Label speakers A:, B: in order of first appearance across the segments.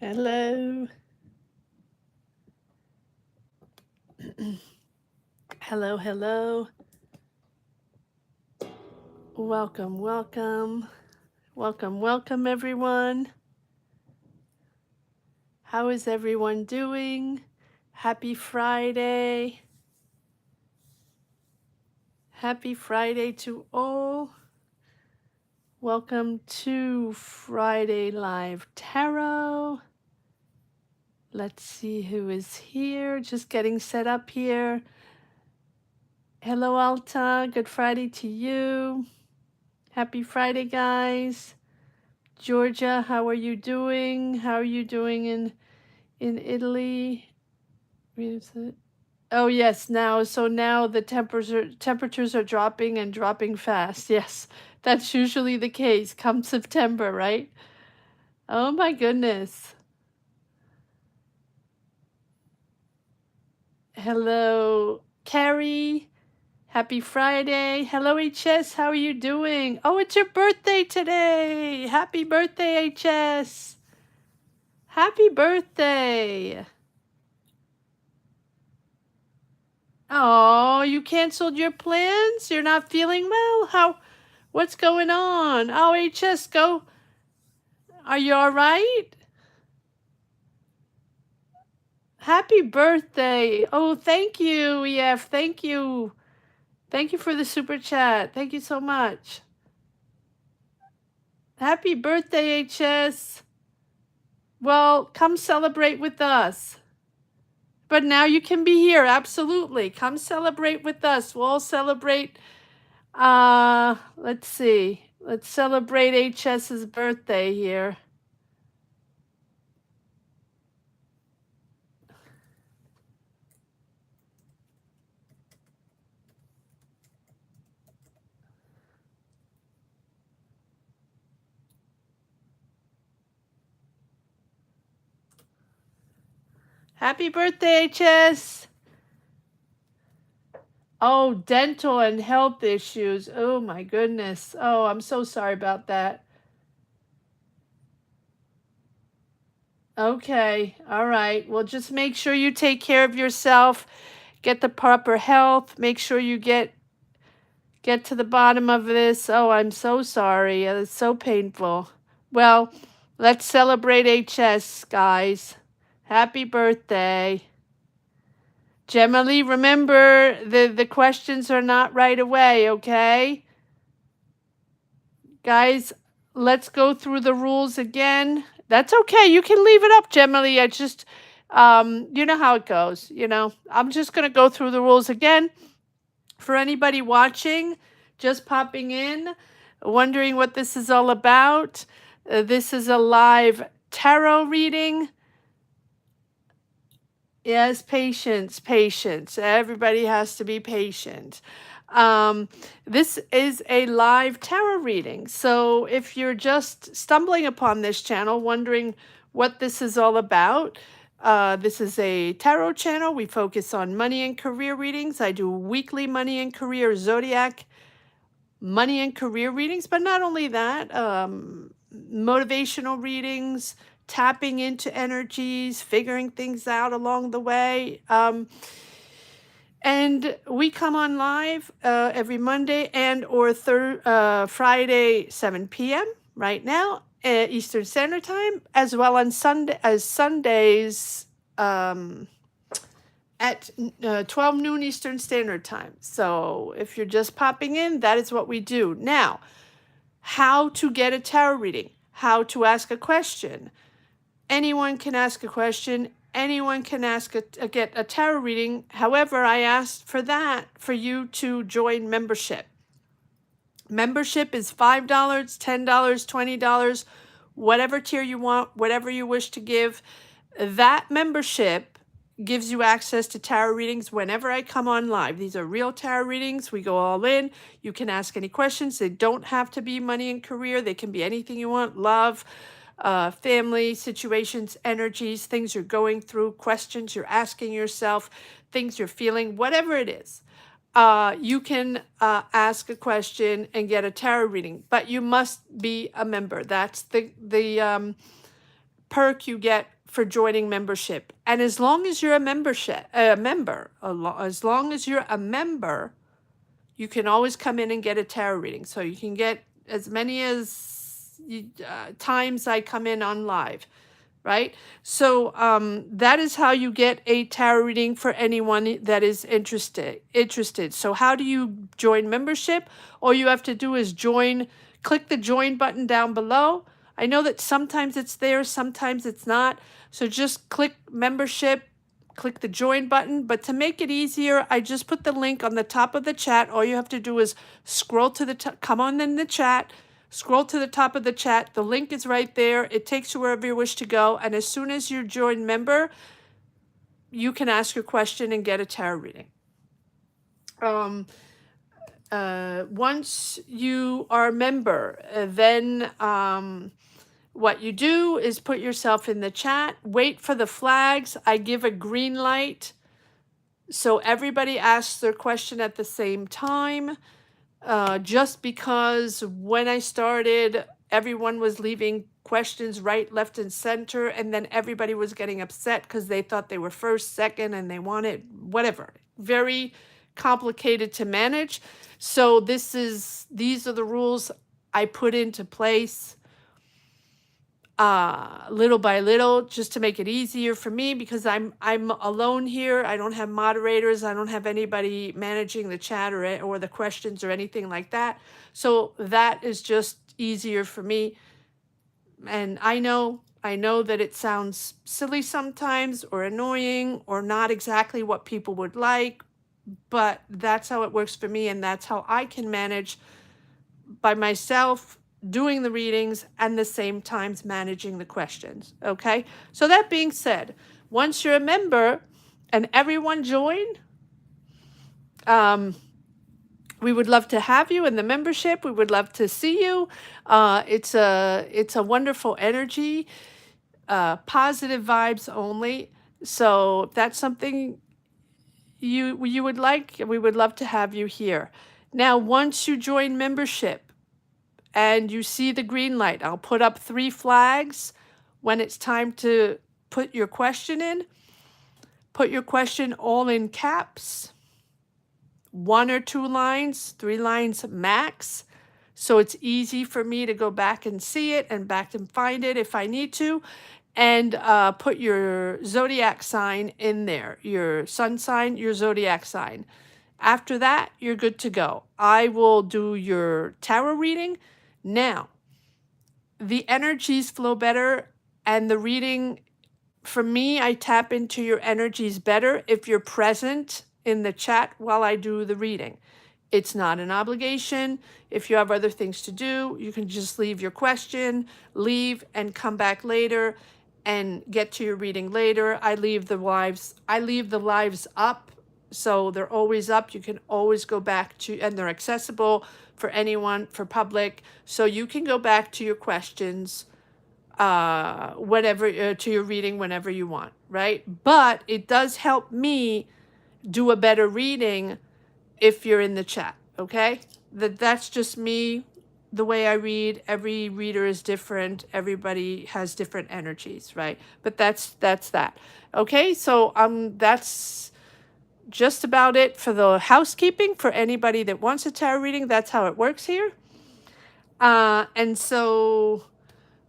A: Hello. Hello, hello. Welcome, welcome. Welcome, welcome, everyone. How is everyone doing? Happy Friday. Happy Friday to all. Welcome to Friday Live Tarot. Let's see who is here. Just getting set up here. Hello, Alta. Good Friday to you. Happy Friday, guys. Georgia, how are you doing? How are you doing in Italy? Is it? Oh yes, now the temperatures are dropping and dropping fast. Yes, that's usually the case come September, right? Oh my goodness. Hello, Carrie. Happy Friday. Hello, HS. How are you doing? Oh, it's your birthday today. Happy birthday, HS. Happy birthday. Oh, you canceled your plans? You're not feeling well? What's going on? Oh, HS, go. Are you all right? Happy birthday. Oh, thank you, EF. Thank you. Thank you for the super chat. Thank you so much. Happy birthday, HS. Well, come celebrate with us. But now you can be here. Absolutely. Come celebrate with us. We'll celebrate. Let's see. Let's celebrate HS's birthday here. Happy birthday, HS. Oh, dental and health issues. Oh my goodness. Oh, I'm so sorry about that. Okay. All right. Well, just make sure you take care of yourself. Get the proper health. Make sure you get to the bottom of this. Oh, I'm so sorry. It's so painful. Well, let's celebrate HS, guys. Happy birthday. Gemma-Lee, remember the questions are not right away, okay? Guys, let's go through the rules again. That's okay. You can leave it up, Gemma-Lee. I just, you know how it goes. I'm just going to go through the rules again. For anybody watching, just popping in, wondering what this is all about, this is a live tarot reading. Yes, patience, patience. Everybody has to be patient. This is a live tarot reading. So if you're just stumbling upon this channel, wondering what this is all about, this is a tarot channel. We focus on money and career readings. I do weekly money and career zodiac money and career readings, but not only that, motivational readings, tapping into energies, figuring things out along the way. And we come on live every Monday and or Friday, 7 p.m. right now, Eastern Standard Time, as well on Sundays at 12 noon Eastern Standard Time. So if you're just popping in, that is what we do. Now, how to get a tarot reading, how to ask a question. Anyone can ask a question. Anyone can get a tarot reading. However, I asked for you to join membership. Membership is $5, $10, $20, whatever tier you want, whatever you wish to give. That membership gives you access to tarot readings whenever I come on live. These are real tarot readings. We go all in. You can ask any questions. They don't have to be money and career. They can be anything you want. Love, family, situations, energies, things you're going through, questions you're asking yourself, things you're feeling, whatever it is. You can ask a question and get a tarot reading, but you must be a member. That's the perk you get for joining membership. And as long as you're a as long as you're a member, you can always come in and get a tarot reading. So you can get as many as times I come in on live, right? So that is how you get a tarot reading for anyone that is interested. So how do you join membership? All you have to do is click the join button down below. I know that sometimes it's there, sometimes it's not. So just click membership, click the join button. But to make it easier, I just put the link on the top of the chat. All you have to do is scroll to the top, come on in the chat, scroll to the top of the chat. The link is right there. It takes you wherever you wish to go. And as soon as you join member, you can ask your question and get a tarot reading. Once you are a member, then what you do is put yourself in the chat, wait for the flags. I give a green light, so everybody asks their question at the same time. Just because when I started, everyone was leaving questions right, left, and center, and then everybody was getting upset because they thought they were first, second, and they wanted whatever. Very complicated to manage. So these are the rules I put into place little by little, just to make it easier for me, because I'm alone here. I don't have moderators. I don't have anybody managing the chat or the questions or anything like that. So that is just easier for me. And I know that it sounds silly sometimes, or annoying, or not exactly what people would like, but that's how it works for me, and that's how I can manage by myself doing the readings and the same times managing the questions. Okay, so that being said, once you're a member and everyone join, we would love to have you in the membership. We would love to see you. It's a wonderful energy, positive vibes only. So if that's something you would like, we would love to have you here. Now, once you join membership and you see the green light, I'll put up 3 flags. When it's time to put your question in, put your question all in caps, 1 or 2 lines, 3 lines max. So it's easy for me to go back and see it and back and find it if I need to. And put your zodiac sign in there, your sun sign, your zodiac sign. After that, you're good to go. I will do your tarot reading. Now, the energies flow better, and the reading, for me, I tap into your energies better if you're present in the chat while I do the reading. It's not an obligation. If you have other things to do, you can just leave your question, leave, and come back later and get to your reading later. I leave the lives up, so they're always up. You can always go back to, and they're accessible for anyone, for public. So you can go back to your questions whenever, to your reading whenever you want, right? But it does help me do a better reading if you're in the chat, okay? That's just me, the way I read. Every reader is different. Everybody has different energies, right? But that's that. Okay, so that's just about it for the housekeeping. For anybody that wants a tarot reading, that's how it works here. And so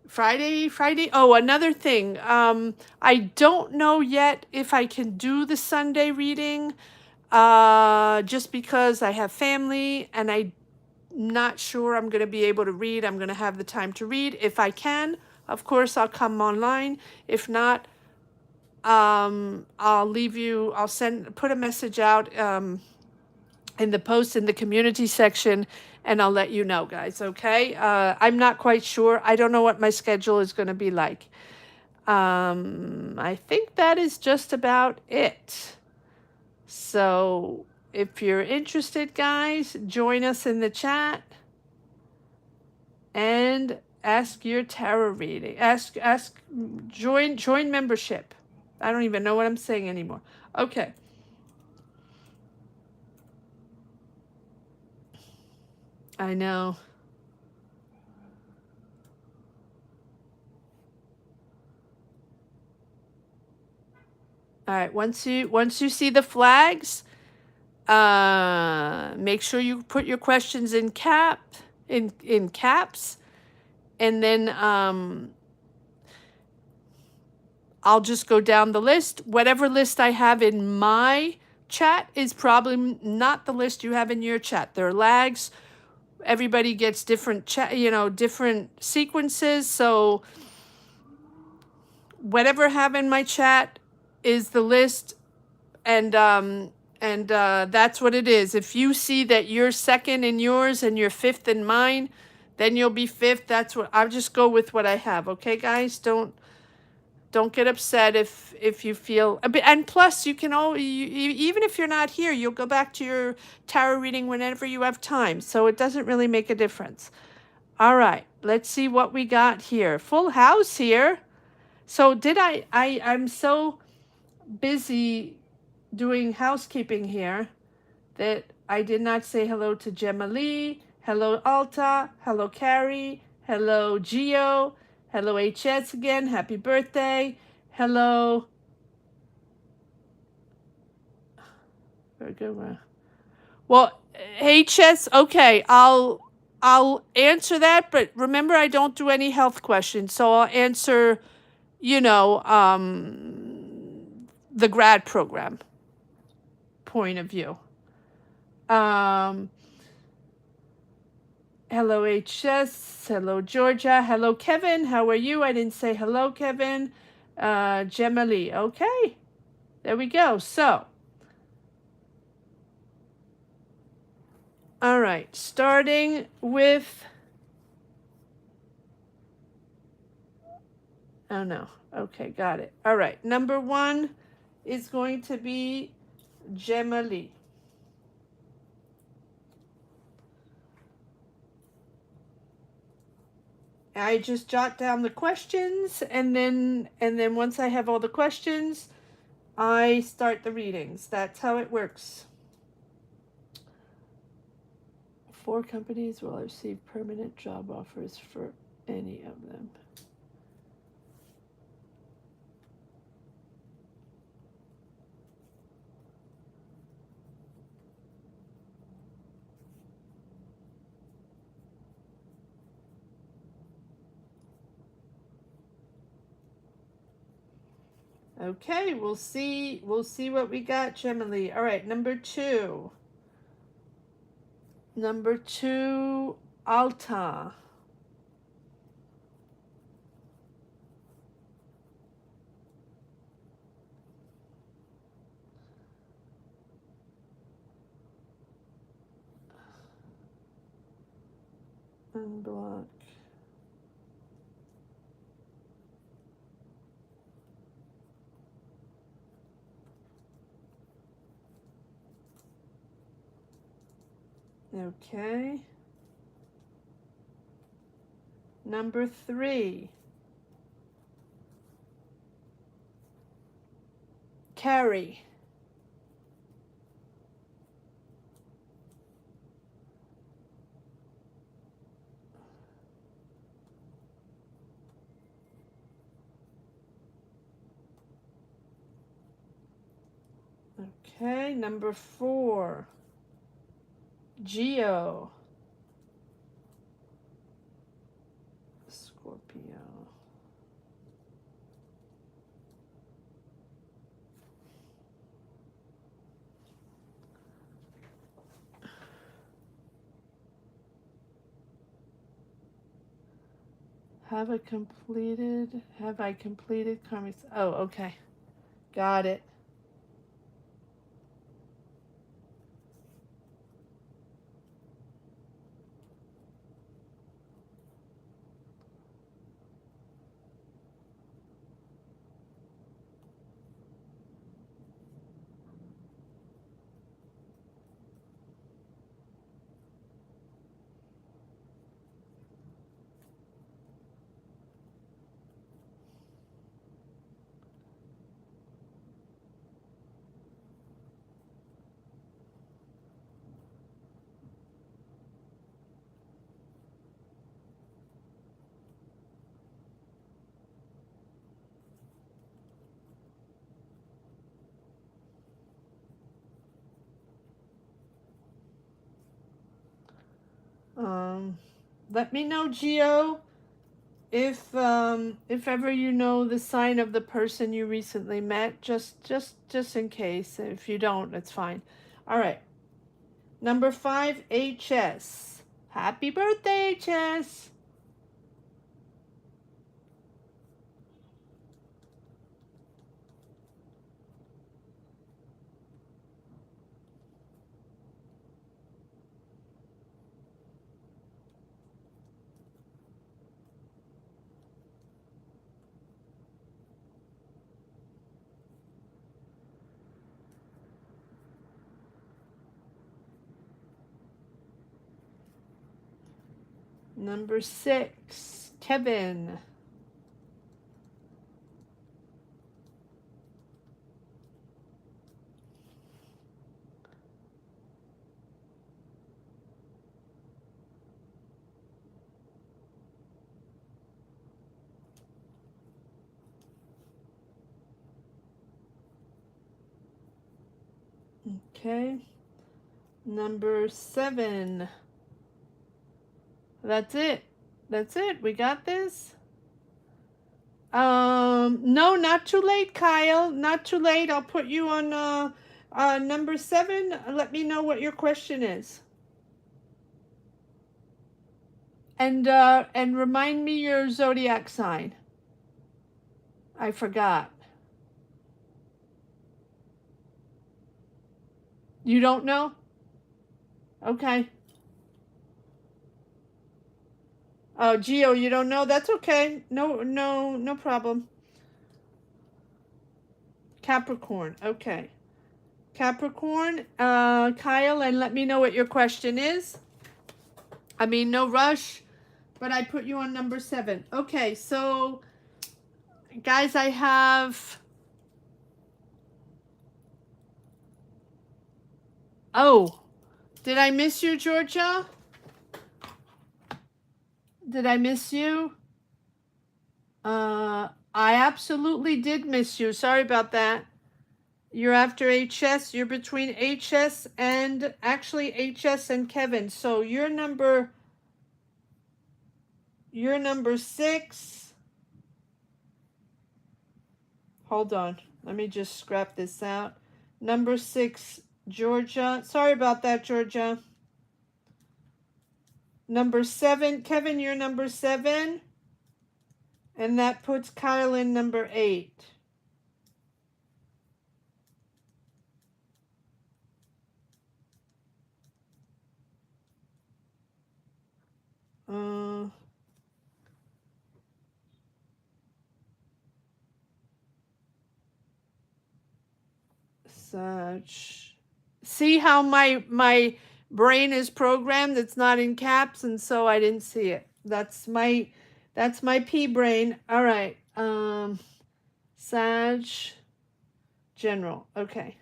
A: Friday. Oh, another thing. I don't know yet if I can do the Sunday reading, just because I have family and I'm not sure I'm going to be able to read. I'm going to have the time to read. If I can, of course, I'll come online. If not, I'll leave you, put a message out in the post in the community section, and I'll let you know, guys, okay? I'm not quite sure. I don't know what my schedule is going to be like. I think that is just about it. So if you're interested, guys, join us in the chat and ask your tarot reading. Join membership. I don't even know what I'm saying anymore. Okay. I know. All right, once you see the flags, make sure you put your questions in caps, and then I'll just go down the list. Whatever list I have in my chat is probably not the list you have in your chat. There are lags. Everybody gets different different sequences. So whatever I have in my chat is the list, and that's what it is. If you see that you're second in yours and you're fifth in mine, then you'll be fifth. That's what I'll just go with what I have. Okay, guys, don't get upset if you feel a bit. And plus, you can even if you're not here, you'll go back to your tarot reading whenever you have time. So it doesn't really make a difference. All right, let's see what we got here. Full house here. So I'm so busy doing housekeeping here that I did not say hello to Gemma Lee. Hello, Alta. Hello, Carrie. Hello, Gio. Hello, HS again. Happy birthday. Hello. Very good. Well, HS, okay, I'll answer that, but remember I don't do any health questions, so I'll answer, the grad program point of view. Hello, HS. Hello, Georgia. Hello, Kevin. How are you? I didn't say hello, Kevin. Gemma Lee. Okay. There we go. So, all right. Starting with... Oh, no. Okay, got it. All right. Number 1 is going to be Gemma Lee. I just jot down the questions, and then once I have all the questions, I start the readings. That's how it works. 4 companies will receive permanent job offers for any of them. Okay, we'll see what we got, Gemma Lee. All right, number 2. Number 2, Alta. Unblock. Okay. Number 3. Carrie. Okay, number 4. Gio. Scorpio. Have I completed karmic? Oh, okay. Got it. Let me know, Gio, if ever you know the sign of the person you recently met, just in case. If you don't, it's fine. All right. Number 5, HS. Happy birthday, HS. Number 6, Kevin. Okay. Number 7. That's it. That's it. We got this. No, not too late, Kyle. Not too late. I'll put you on number 7. Let me know what your question is. And remind me your zodiac sign. I forgot. You don't know? Okay. Oh, Gio, you don't know? That's okay. No problem. Capricorn. Okay. Capricorn, Kyle, and let me know what your question is. I mean, no rush, but I put you on number 7. Okay, so, guys, I have... Oh, did I miss you, Georgia? Did I miss you? I absolutely did miss you. Sorry about that. You're after HS. You're between HS and, actually, HS and Kevin. So you're number 6. Hold on. Let me just scrap this out. Number 6, Georgia. Sorry about that, Georgia. Number 7, Kevin, you're number 7. And that puts Kyle in number 8. Such. See how my brain is programmed? It's not in caps, and so I didn't see it. That's my P brain. All right. Sag General. Okay.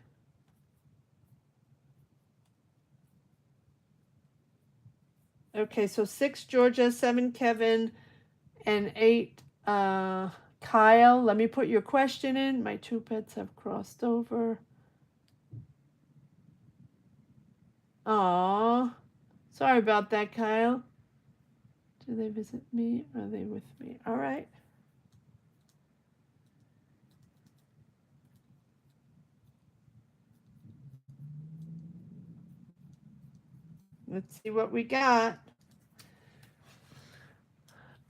A: Okay, so 6 Georgia, 7 Kevin, and 8 Kyle. Let me put your question in. My 2 pets have crossed over. Aw. Sorry about that, Kyle. Do they visit me? Are they with me? All right. Let's see what we got.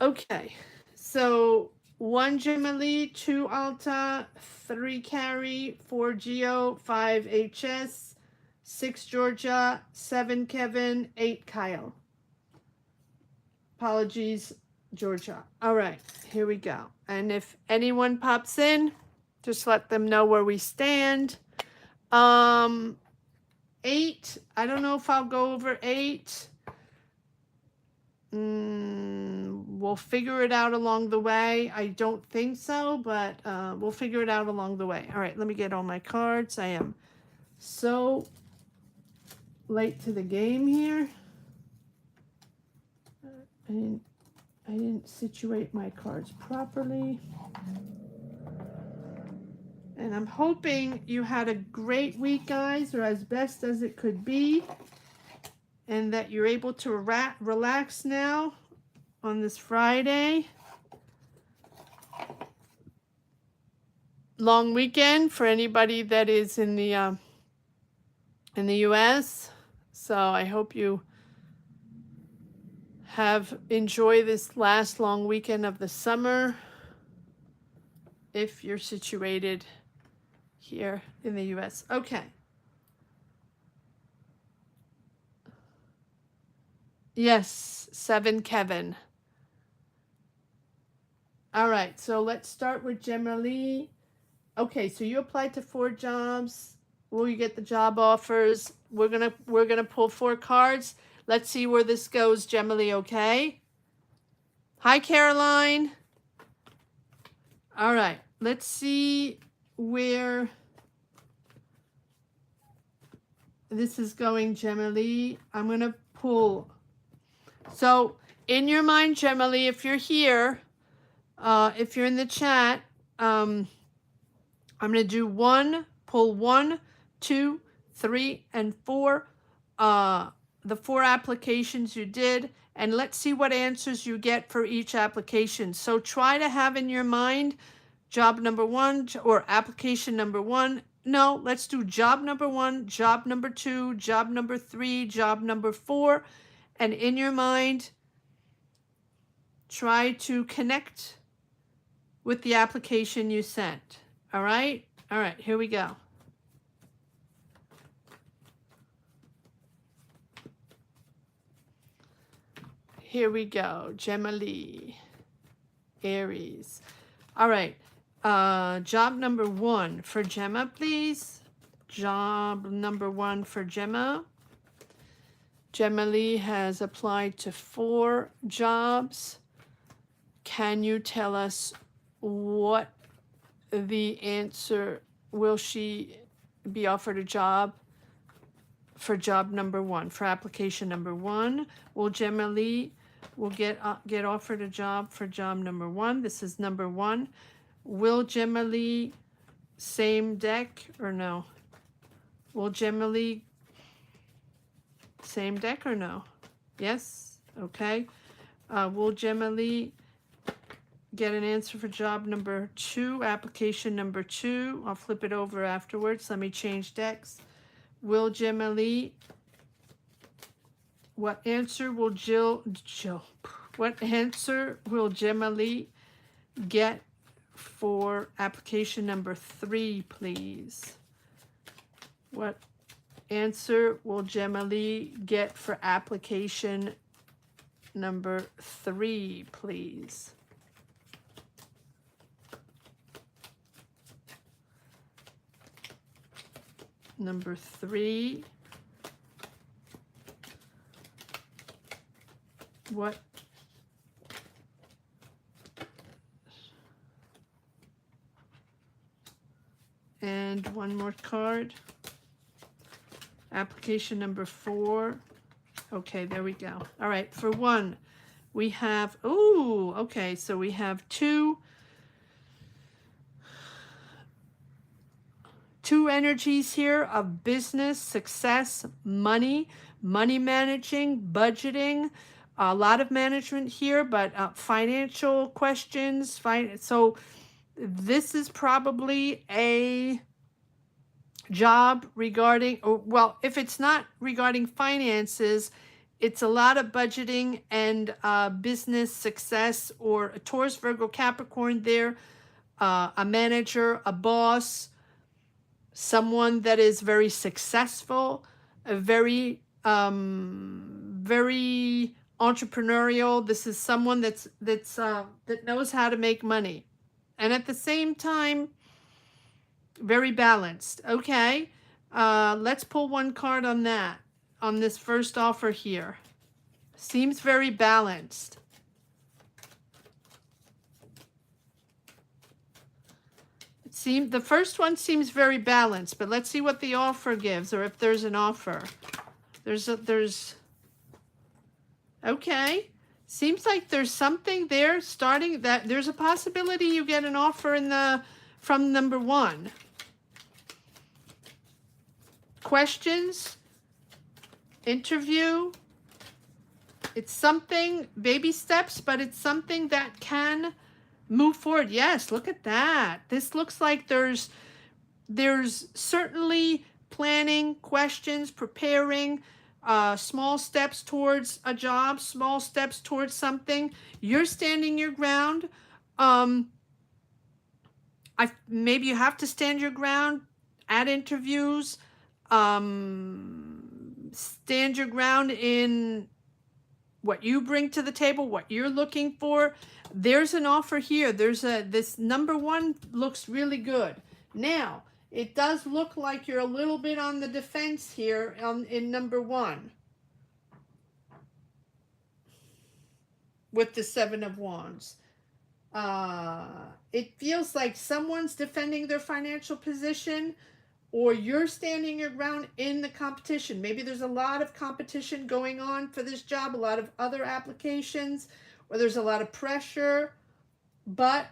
A: Okay. So 1 Gemini, 2 Alta, 3 Carrie, 4 Geo, 5 HS, 6 Georgia, 7 Kevin, 8 Kyle. Apologies, Georgia. All right, here we go. And if anyone pops in, just let them know where we stand. 8, I don't know if I'll go over 8. We'll figure it out along the way. I don't think so, but we'll figure it out along the way. All right, let me get all my cards. I am so late to the game here. I didn't situate my cards properly. And I'm hoping you had a great week, guys, or as best as it could be. and that you're able to relax now on this Friday. Long weekend for anybody that is in the US. So I hope you have enjoyed this last long weekend of the summer if you're situated here in the US. Okay. Yes, 7 Kevin. All right, so let's start with Gemma Lee. Okay, so you applied to 4 jobs. Will you get the job offers? We're gonna pull 4 cards. Let's see where this goes, Gemma Lee, okay? Hi, Caroline. All right, let's see where this is going, Gemma Lee. I'm gonna pull. So in your mind, Gemma Lee, if you're here, if you're in the chat, I'm going to do 1, pull 1, 2, 3, and 4, the 4 applications you did, and let's see what answers you get for each application. So try to have in your mind job number 1 or application number 1. No, let's do job number 1, job number 2, job number 3, job number 4, and in your mind, try to connect with the application you sent. All right? All right, here we go. Here we go. Gemma Lee, Aries. All right. Job number 1 for Gemma, please. Job number 1 for Gemma. Gemma Lee has applied to 4 jobs. Can you tell us what the answer? Will she be offered a job for job number 1, for application number 1? Will Gemma Lee get offered a job for job number 1? This is number 1. Will Gemma Lee, same deck or no? Will Gemma Lee, same deck or no? Yes? Okay. Will Gemma Lee get an answer for job number 2, application number 2? I'll flip it over afterwards. Let me change decks. Will Gemma Lee, what answer will what answer will Gemma Lee get for application number 3, please? What answer will Gemma Lee get for application number 3, please? Number 3. What? And one more card. Application number 4. Okay, there we go. All right, for 1, we have, ooh, okay, so we have two energies here of business, success, money managing, budgeting, a lot of management here, but financial questions. So this is probably a job regarding, well, if it's not regarding finances, it's a lot of budgeting and business success, or a Taurus, Virgo, Capricorn there, a manager, a boss, someone that is very successful, a very entrepreneurial. This is someone that knows how to make money, and at the same time, very balanced. Okay, let's pull 1 card on that, on this first offer here. Seems very balanced. The first one seems very balanced, but let's see what the offer gives, or if there's an offer. Okay. Seems like there's something there starting, that there's a possibility you get an offer from number 1. Questions? interview. It's something, baby steps, but it's something that can move forward. Yes, look at that. This looks like there's certainly planning, questions, preparing, small steps towards a job, small steps towards something. You're standing your ground. Maybe you have to stand your ground at interviews. Stand your ground in what you bring to the table, what you're looking for. There's an offer here. This number one looks really good. Now, it does look like you're a little bit on the defense here in number one with the Seven of Wands. It feels like someone's defending their financial position, or you're standing your ground in the competition. Maybe there's a lot of competition going on for this job, a lot of other applications, or there's a lot of pressure, but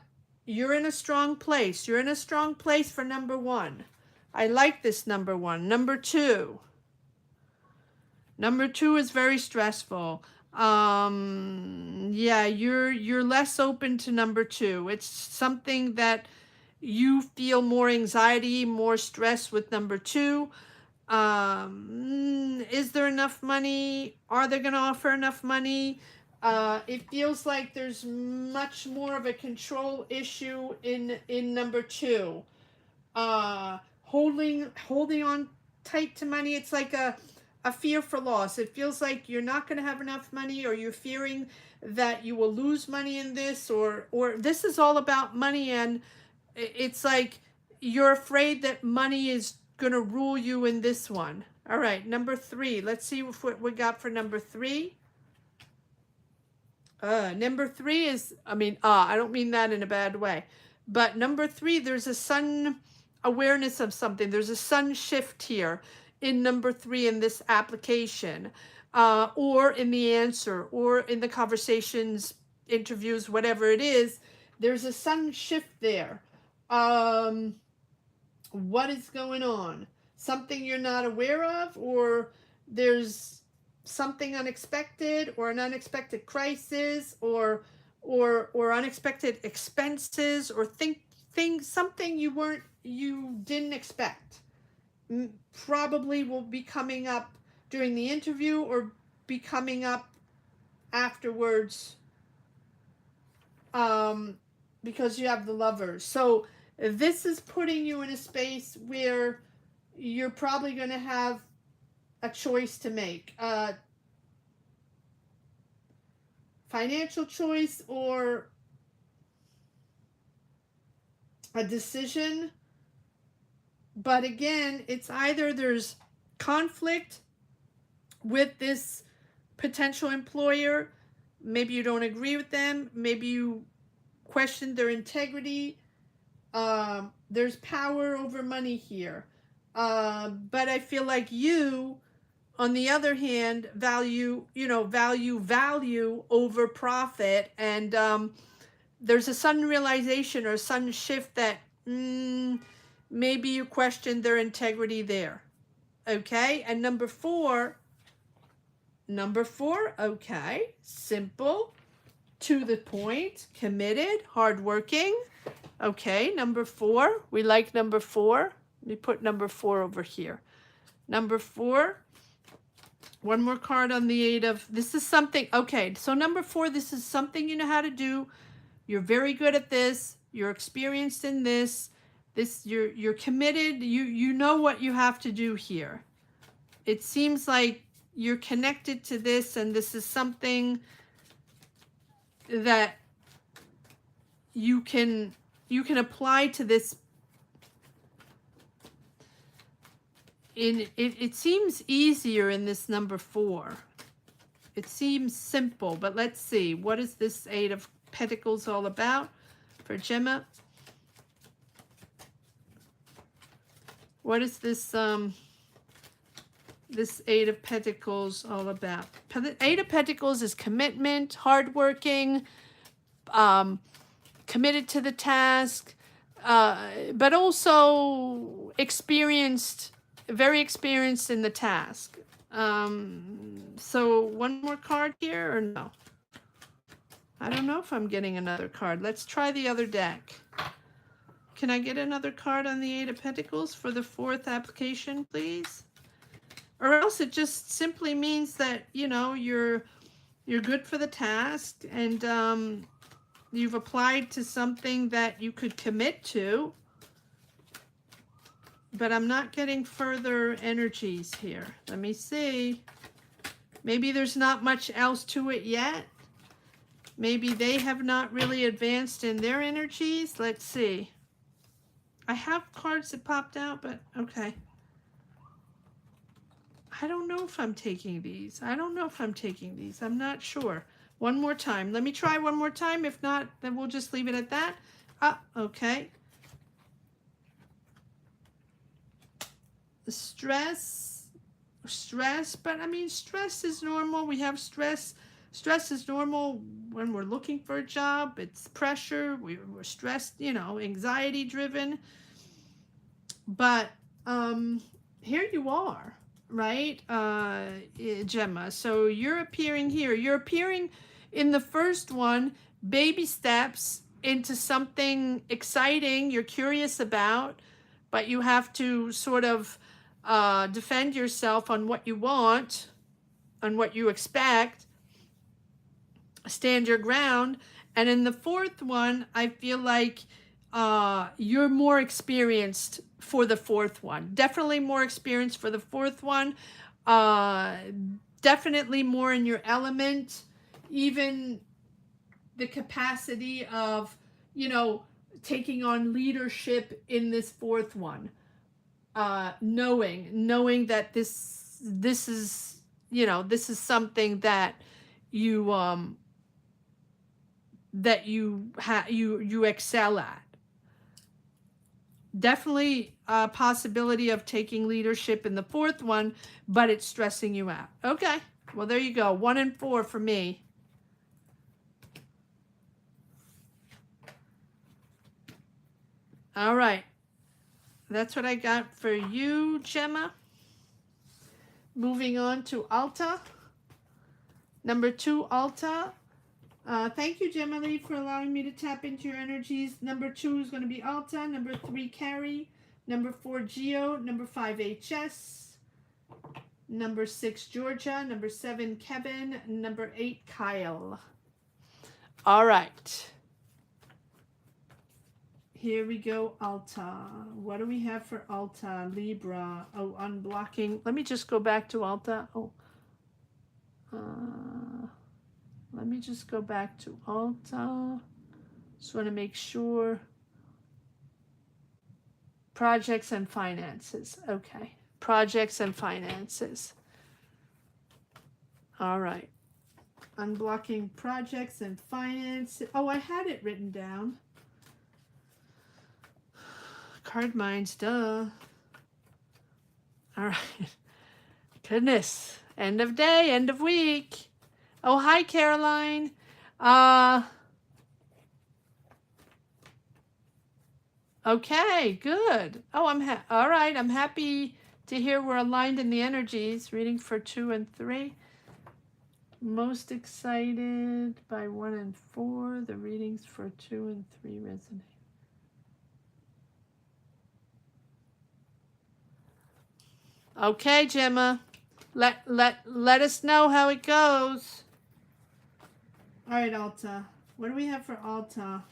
A: you're in a strong place. You're in a strong place for number one. I like this number one. Number two. Number two is very stressful. Yeah, you're less open to number two. It's something that you feel more anxiety, more stress with number two. Is there enough money? Are they going to offer enough money? It feels like there's much more of a control issue in number two. Holding on tight to money. It's like a fear for loss. It feels like you're not going to have enough money, or you're fearing that you will lose money in this, or this is all about money, and it's like you're afraid that money is going to rule you in this one. All right, number three. Let's see what we got for number three. Number three is, I don't mean that in a bad way, but number three, there's a sun awareness of something. There's a sun shift here in number three in this application, or in the answer, or in the conversations, interviews, whatever it is. There's a sun shift there. What is going on? Something you're not aware of, or there's something unexpected, or an unexpected crisis, or unexpected expenses, or something you didn't expect. Probably will be coming up during the interview, or be coming up afterwards, because you have the Lovers. So this is putting you in a space where you're probably going to have a choice to make, financial choice, or a decision. But again, it's either there's conflict with this potential employer, maybe you don't agree with them, maybe you question their integrity. There's power over money here. But I feel like you, on the other hand, value over profit. And there's a sudden realization or a sudden shift that maybe you question their integrity there. Okay, and number four, okay, simple, to the point, committed, hardworking. Okay, number four, we like number four. Let me put number four over here. Number four, one more card on the Eight of, this is something, okay, so number four, this is something you know how to do. You're very good at this. You're experienced in this. You're committed. You know what you have to do here. It seems like you're connected to this, and this is something that you can apply to this. It seems easier in this number four. It seems simple, but let's see. What is this Eight of Pentacles all about for Gemma? What is this this Eight of Pentacles all about? Eight of Pentacles is commitment, hardworking, committed to the task, but also experienced, very experienced in the task. So one more card here or no? I don't know if I'm getting another card. Let's try the other deck. Can I get another card on the Eight of Pentacles for the fourth application, please? Or else it just simply means that, you know, you're good for the task, and you've applied to something that you could commit to. But I'm not getting further energies here. Let me see. Maybe there's not much else to it yet. Maybe they have not really advanced in their energies. Let's see. I have cards that popped out, but okay. I don't know if I'm taking these. I'm not sure. One more time. Let me try one more time. If not, then we'll just leave it at that. Okay. Stress, but I mean, stress is normal. We have stress. Stress is normal when we're looking for a job. It's pressure. We're stressed, you know, anxiety driven. But here you are, right, Gemma? So you're appearing here. You're appearing in the first one, baby steps into something exciting you're curious about, but you have to sort of defend yourself on what you want, on what you expect, stand your ground. And in the fourth one, I feel like you're more experienced for the fourth one. Definitely more experienced for the fourth one. Definitely more in your element. Even the capacity of, you know, taking on leadership in this fourth one. Knowing that this is, you know, this is something that you you excel at. Definitely a possibility of taking leadership in the fourth one, but it's stressing you out. Okay, well, there you go. 1 and 4 for me. All right. That's what I got for you, Gemma. Moving on to Alta. Number 2, Alta. Thank you, Gemma Lee, for allowing me to tap into your energies. Number 2 is going to be Alta. Number 3, Carrie. Number 4, Geo. Number 5, HS. Number 6, Georgia. Number 7, Kevin. Number 8, Kyle. All right. Here we go, Alta. What do we have for Alta? Libra. Oh, unblocking. Let me just go back to Alta. Oh. Let me just go back to Alta. Just want to make sure. Projects and finances. Okay. Projects and finances. All right. Unblocking projects and finance. Oh, I had it written down. Card minds, duh. All right. Goodness. End of day, end of week. Oh, hi, Caroline. Okay, good. Oh, all right. I'm happy to hear we're aligned in the energies. Reading for 2 and 3. Most excited by 1 and 4. The readings for 2 and 3 resonate. Okay, Gemma. Let us know how it goes. All right, Alta. What do we have for Alta?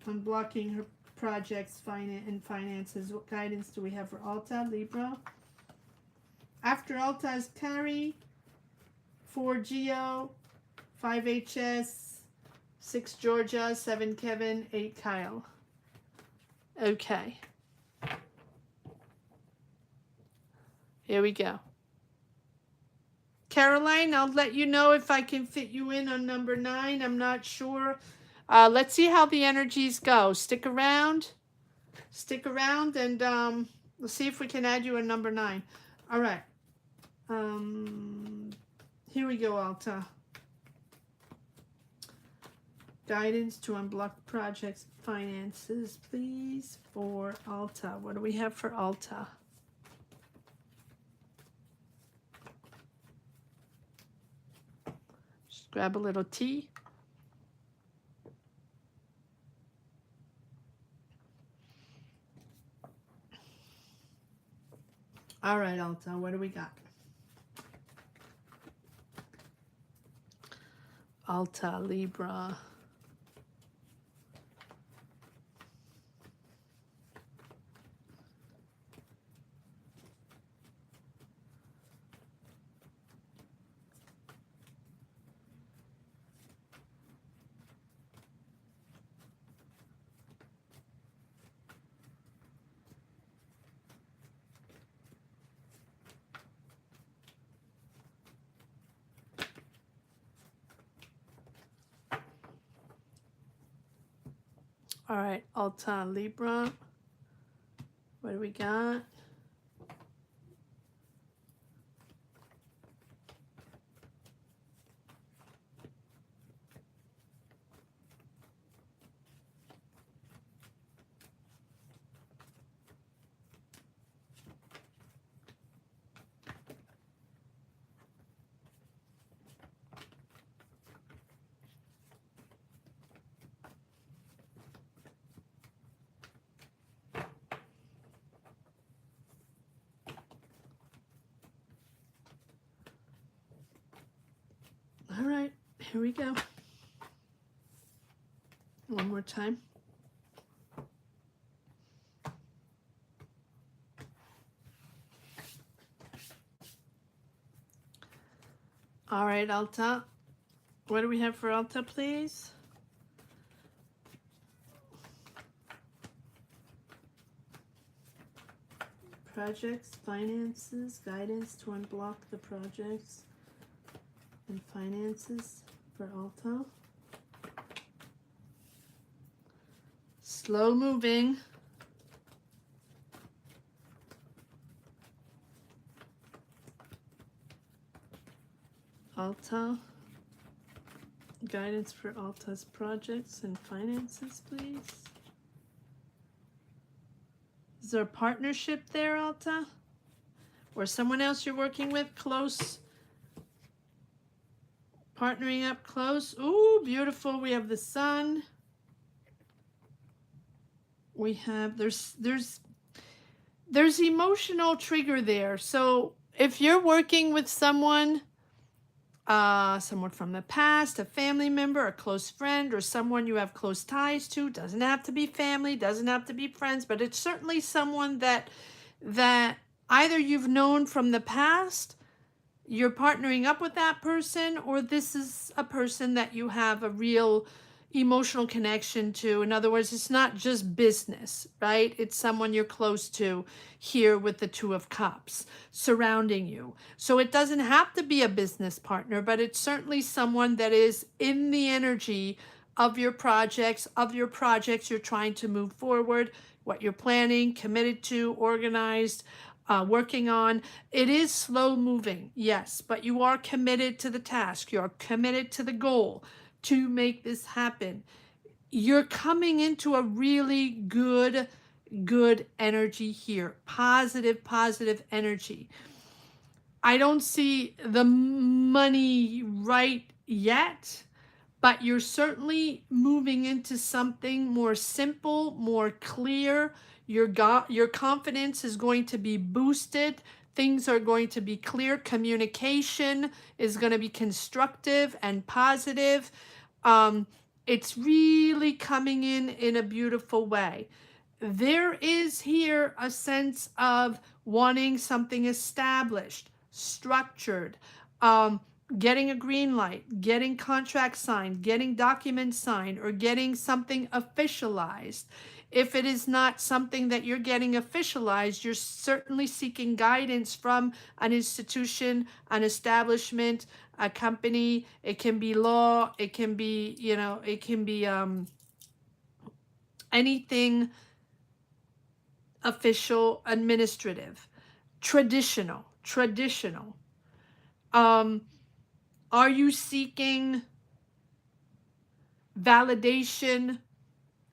A: Unblocking her projects and finances. What guidance do we have for Alta, Libra? After Alta is Carrie, 4 Geo, 5 HS, 6 Georgia, 7 Kevin, 8 Kyle. Okay. Here we go. Caroline, I'll let you know if I can fit you in on number 9. I'm not sure. Let's see how the energies go. Stick around, and we'll see if we can add you a number 9. All right. Here we go, Alta. Guidance to unblock projects, finances, please, for Alta. What do we have for Alta? Grab a little tea. All right, Alta, what do we got? Alta, Libra. All right, Alta, Libra. What do we got? All right, here we go. One more time. All right, Alta. What do we have for Alta, please? Projects, finances, guidance to unblock the projects and finances for Alta. Slow moving. Alta. Guidance for Alta's projects and finances, please. Is there a partnership there, Alta? Or someone else you're working with close? Partnering up close. Ooh, beautiful. We have the sun. We have, there's emotional trigger there. So if you're working with someone from the past, a family member, a close friend, or someone you have close ties to, doesn't have to be family, doesn't have to be friends, but it's certainly someone that either you've known from the past, you're partnering up with that person, or this is a person that you have a real emotional connection to. In other words, it's not just business, right? It's someone you're close to here with the Two of Cups surrounding you. So it doesn't have to be a business partner, but it's certainly someone that is in the energy of your projects you're trying to move forward, what you're planning, committed to, organized, working on. It is slow moving, yes, but you are committed to the task. You're committed to the goal to make this happen. You're coming into a really good energy here. Positive energy. I don't see the money right yet, but you're certainly moving into something more simple, more clear. Your confidence is going to be boosted. Things are going to be clear. Communication is going to be constructive and positive. It's really coming in a beautiful way. There is here a sense of wanting something established, structured, getting a green light, getting contracts signed, getting documents signed, or getting something officialized. If it is not something that you're getting officialized, you're certainly seeking guidance from an institution, an establishment, a company. It can be law, it can be, it can be anything official, administrative, traditional. Are you seeking validation,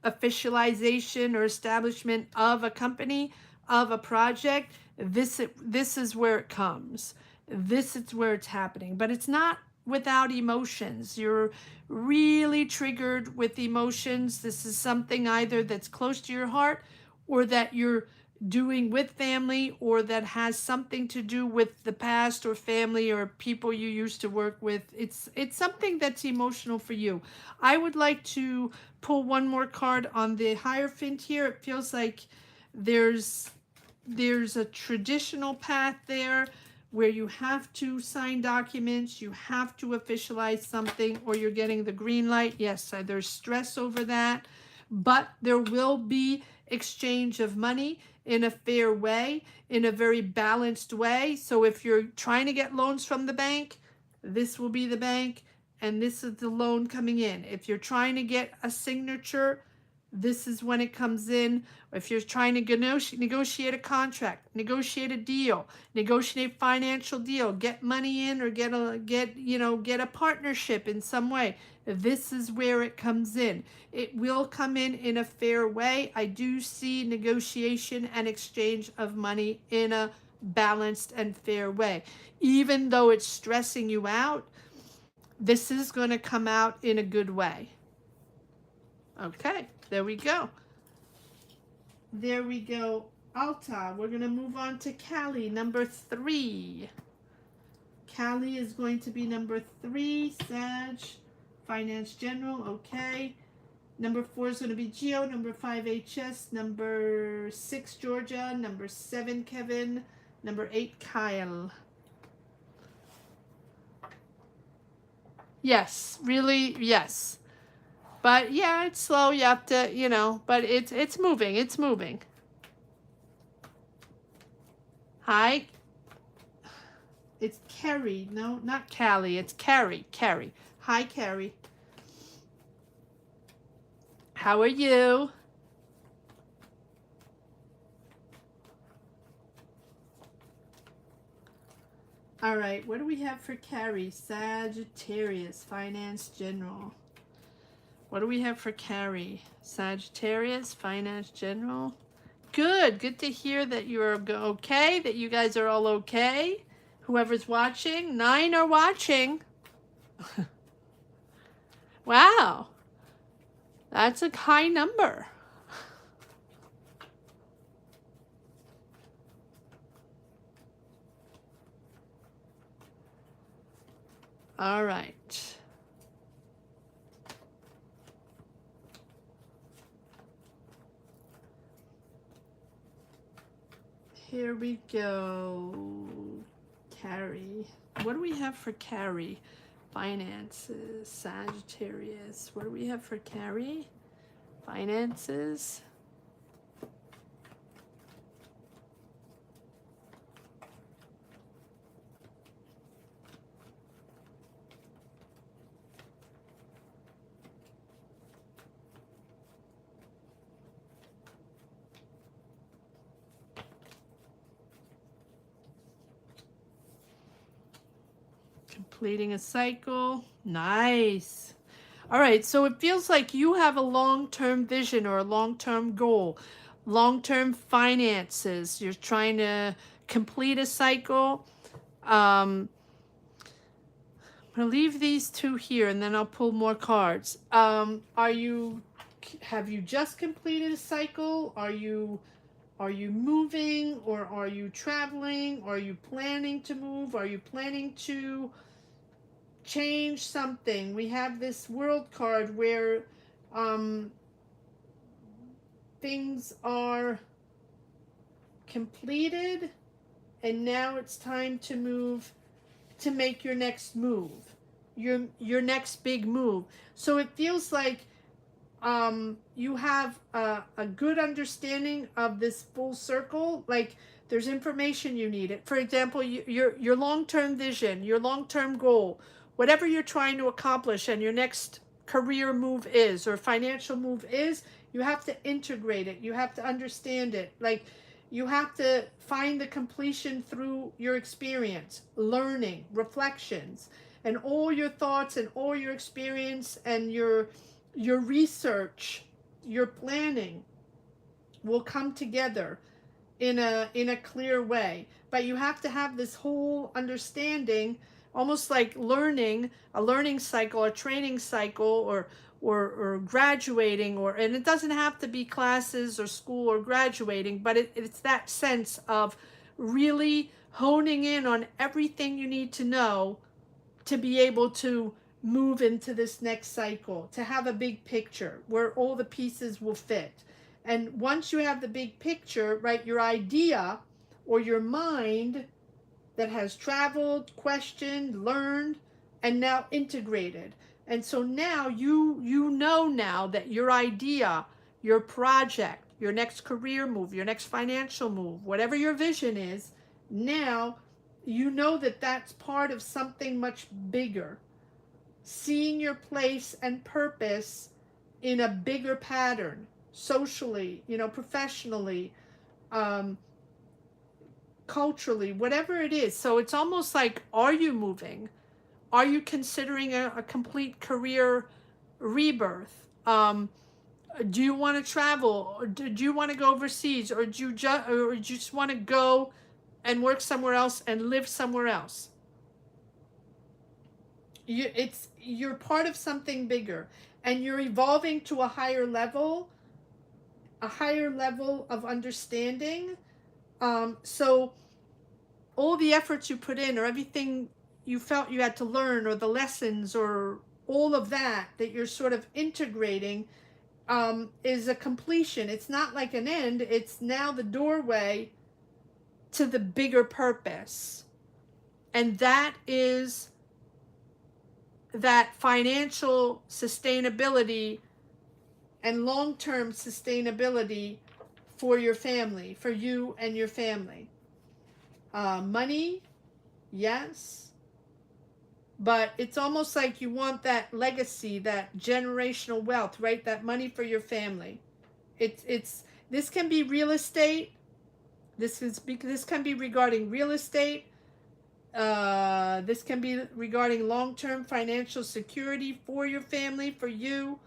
A: officialization, or establishment of a company, of a project? This is where it comes. This is where it's happening. But it's not without emotions. You're really triggered with emotions. This is something either that's close to your heart or that you're doing with family or that has something to do with the past or family or people you used to work with. It's something that's emotional for you. I would like to pull one more card on the Hierophant here. It feels like there's a traditional path there where you have to sign documents, you have to officialize something, or you're getting the green light. Yes, there's stress over that, but there will be exchange of money in a fair way, in a very balanced way. So if you're trying to get loans from the bank, this will be the bank, and this is the loan coming in. If you're trying to get a signature, this is when it comes in. If you're trying to negotiate a contract, negotiate a deal, negotiate financial deal, get money in, or get a partnership in some way, this is where it comes in. It will come in a fair way. I do see negotiation and exchange of money in a balanced and fair way. Even though it's stressing you out, this is going to come out in a good way. Okay, there we go. There we go. Alta. We're going to move on to Kali, number 3. Kali is going to be number 3, Sag, Finance General, okay. Number 4 is going to be Geo, number 5, HS, number 6, Georgia, number 7, Kevin, number 8, Kyle. Yes, really, yes. But yeah, it's slow. You have to, but it's moving. It's moving. Hi. It's Carrie. No, not Callie. It's Carrie. Carrie. Hi, Carrie. How are you? All right. What do we have for Carrie? Sagittarius, Finance General. What do we have for Carrie? Sagittarius, Finance General. Good. Good to hear that you're okay, that you guys are all okay. Whoever's watching, 9 are watching. Wow. That's a high number. All right. Here we go. Carrie. What do we have for Carrie? Finances, Sagittarius. What do we have for Carrie? Finances. Completing a cycle. Nice. All right, so it feels like you have a long-term vision or a long-term goal. Long-term finances. You're trying to complete a cycle. I'm going to leave these 2 here and then I'll pull more cards. Have you just completed a cycle? Are you moving, or are you traveling? Are you planning to move? Are you planning to change something? We have this World card where things are completed and now it's time to move, to make your next move, your next big move. So it feels like you have a good understanding of this full circle. Like there's information you need. For example, your long-term vision, your long-term goal, whatever you're trying to accomplish and your next career move is or financial move is, you have to integrate it. You have to understand it. Like you have to find the completion through your experience, learning, reflections, and all your thoughts and all your experience and your research, your planning will come together in a clear way. But you have to have this whole understanding almost like learning, a learning cycle, a training cycle, or graduating, and it doesn't have to be classes or school or graduating, but it's that sense of really honing in on everything you need to know to be able to move into this next cycle, to have a big picture where all the pieces will fit. And once you have the big picture, right, your idea or your mind that has traveled, questioned, learned, and now integrated. And so now you know now that your idea, your project, your next career move, your next financial move, whatever your vision is, now you know that that's part of something much bigger. Seeing your place and purpose in a bigger pattern, socially, professionally, culturally, whatever it is. So it's almost like, are you moving? Are you considering a complete career rebirth? Do you want to travel? Or do you want to go overseas? Or do you just want to go and work somewhere else and live somewhere else? You're part of something bigger, and you're evolving to a higher level of understanding. So all the efforts you put in, or everything you felt you had to learn, or the lessons, or all of that you're sort of integrating, is a completion. It's not like an end. It's now the doorway to the bigger purpose. And that is that financial sustainability and long-term sustainability for your family, for you and your family. Money, yes, but it's almost like you want that legacy, that generational wealth, right? That money for your family. This can be real estate. This can be regarding real estate. This can be regarding long-term financial security for your family, for you.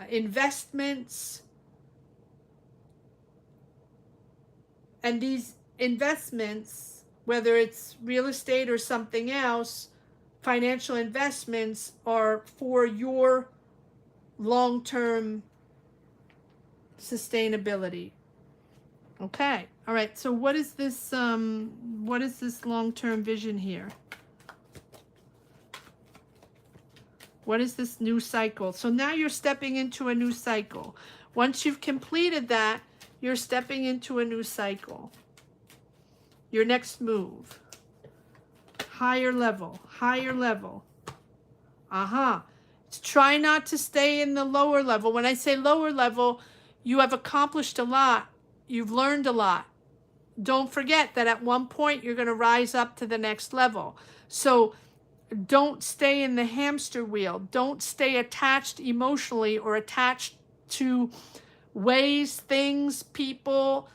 A: Investments. And these investments, whether it's real estate or something else, financial investments are for your long-term sustainability. Okay. All right. So what is this long-term vision here? What is this new cycle? So now you're stepping into a new cycle. Once you've completed that, you're stepping into a new cycle. Your next move. Higher level, higher level. Try not to stay in the lower level. When I say lower level, you have accomplished a lot. You've learned a lot. Don't forget that at one point you're going to rise up to the next level. So don't stay in the hamster wheel. Don't stay attached emotionally or attached to ways, things, people,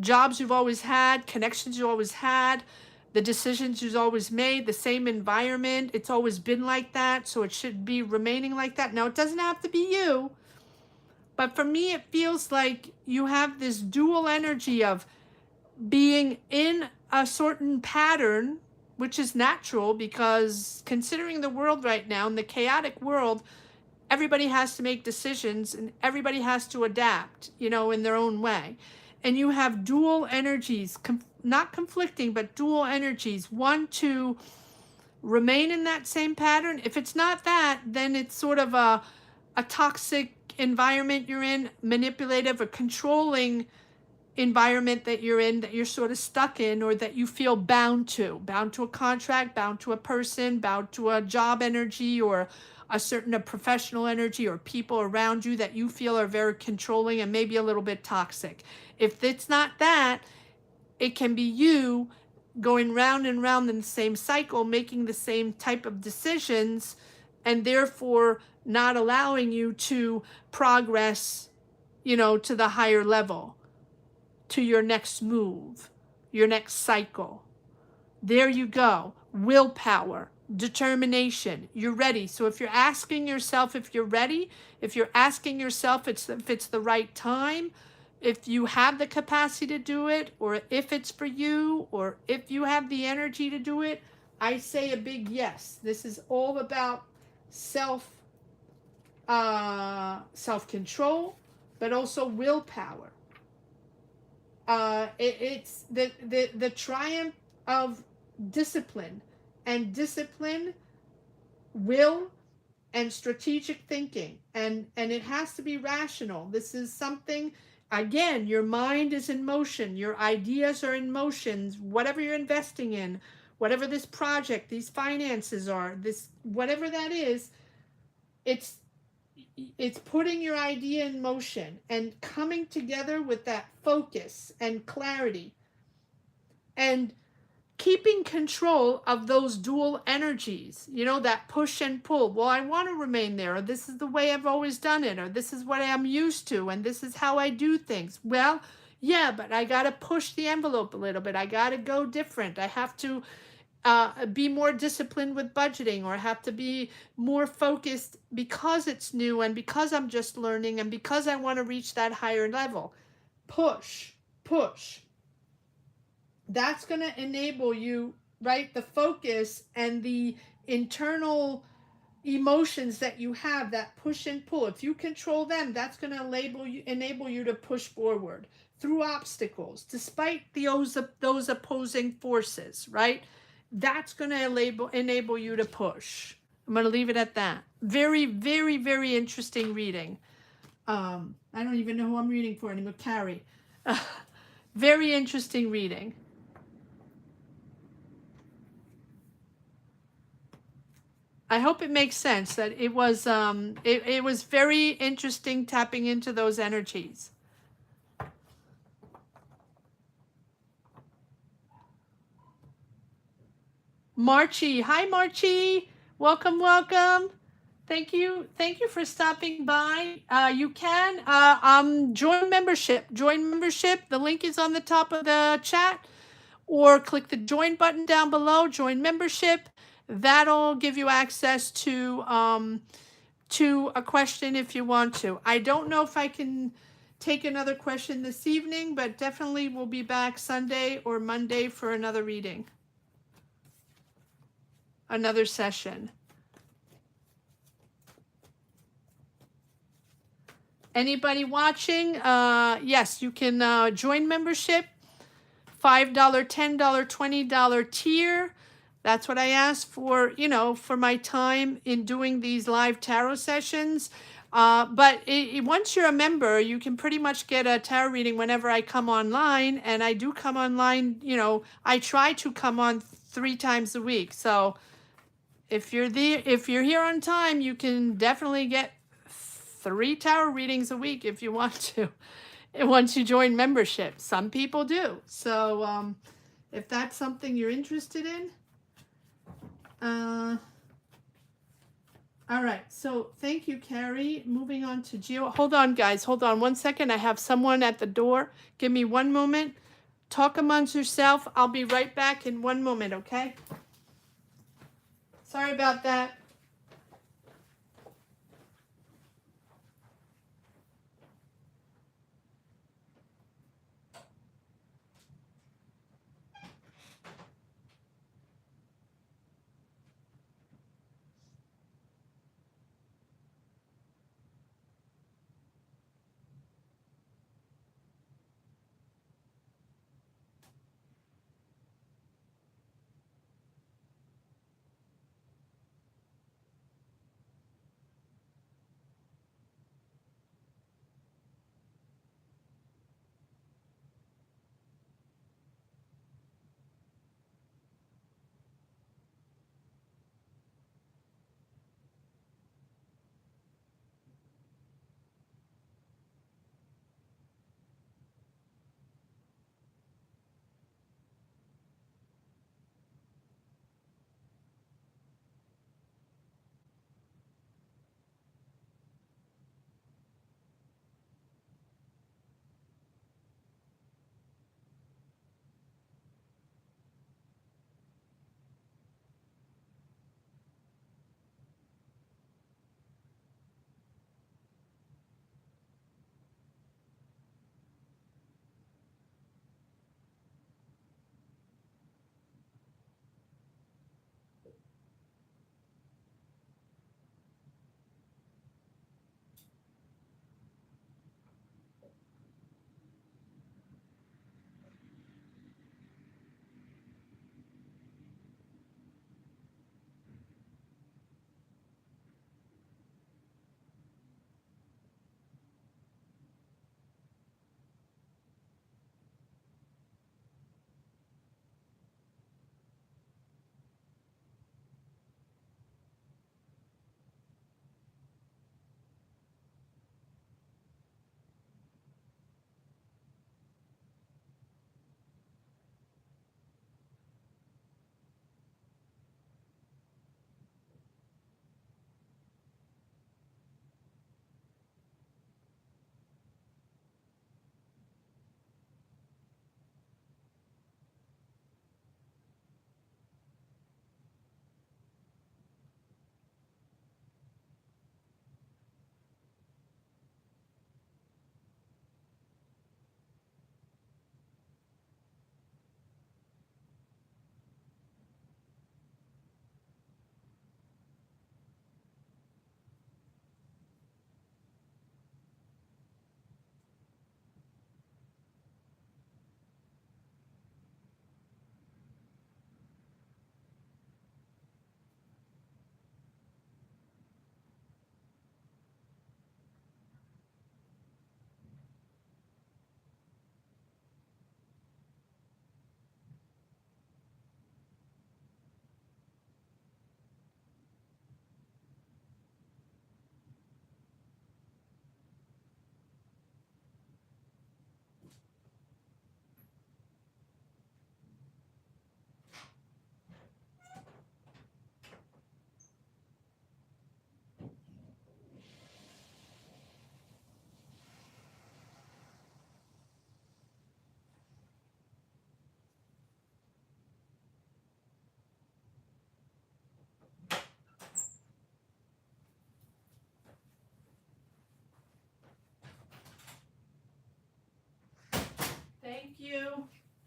A: jobs you've always had, connections you always had, the decisions you've always made, the same environment. It's always been like that, so it should be remaining like that. Now, it doesn't have to be you, but for me, it feels like you have this dual energy of being in a certain pattern, which is natural because considering the world right now, in the chaotic world, everybody has to make decisions and everybody has to adapt, in their own way. And you have dual energies, not conflicting, but dual energies. One, to remain in that same pattern. If it's not that, then it's sort of a toxic environment you're in, manipulative or controlling environment that you're in, that you're sort of stuck in, or that you feel bound to a contract, bound to a person, bound to a job energy, or a professional energy, or people around you that you feel are very controlling and maybe a little bit toxic. If it's not that, it can be you going round and round in the same cycle, making the same type of decisions, and therefore not allowing you to progress, to the higher level, to your next move, your next cycle. There you go. Willpower, determination. You're ready. So if you're asking yourself if you're ready, if you're asking yourself if it's the right time, If you have the capacity to do it, or if it's for you, or if you have the energy to do it, I say a big yes. This is all about self self-control, but also willpower. It's the triumph of discipline, and discipline, will, and strategic thinking, and it has to be rational. This is something, again, your mind is in motion, your ideas are in motions, whatever you're investing in, whatever this project, these finances are, this whatever that is, it's it's putting your idea in motion and coming together with that focus and clarity, and keeping control of those dual energies, that push and pull. Well, I want to remain there, or this is the way I've always done it, or this is what I'm used to, and this is how I do things. Well, yeah, but I got to push the envelope a little bit. I got to go different. I have to be more disciplined with budgeting, or have to be more focused because it's new, and because I'm just learning, and because I want to reach that higher level. Push, push. That's going to enable you, right? The focus and the internal emotions that you have, that push and pull. If you control them, that's going to enable you to push forward through obstacles, despite those opposing forces, right? That's going to enable you to push. I'm going to leave it at that. Very, very, very interesting reading. I don't even know who I'm reading for anymore. Carrie. Very interesting reading. I hope it makes sense that it was it was very interesting tapping into those energies. Marchie, hi Marchie, welcome, welcome. Thank you for stopping by. You can join membership. Join membership. The link is on the top of the chat, or click the join button down below. Join membership. That'll give you access to a question if you want to. I don't know if I can take another question this evening, but definitely we'll be back Sunday or Monday for another reading, another session. Anybody watching? Yes, you can join membership. $5, $10, $20 tier. That's what I ask for, for my time in doing these live tarot sessions. But once you're a member, you can pretty much get a tarot reading whenever I come online. And I do come online, I try to come on 3 times a week. So if you're here on time, you can definitely get 3 tarot readings a week if you want to. Once you join membership. Some people do. So if that's something you're interested in, all right, so thank you, Carrie. Moving on to Geo. Hold on, guys. Hold on 1 second. I have someone at the door. Give me 1 moment. Talk amongst yourself. I'll be right back in 1 moment, okay? Sorry about that.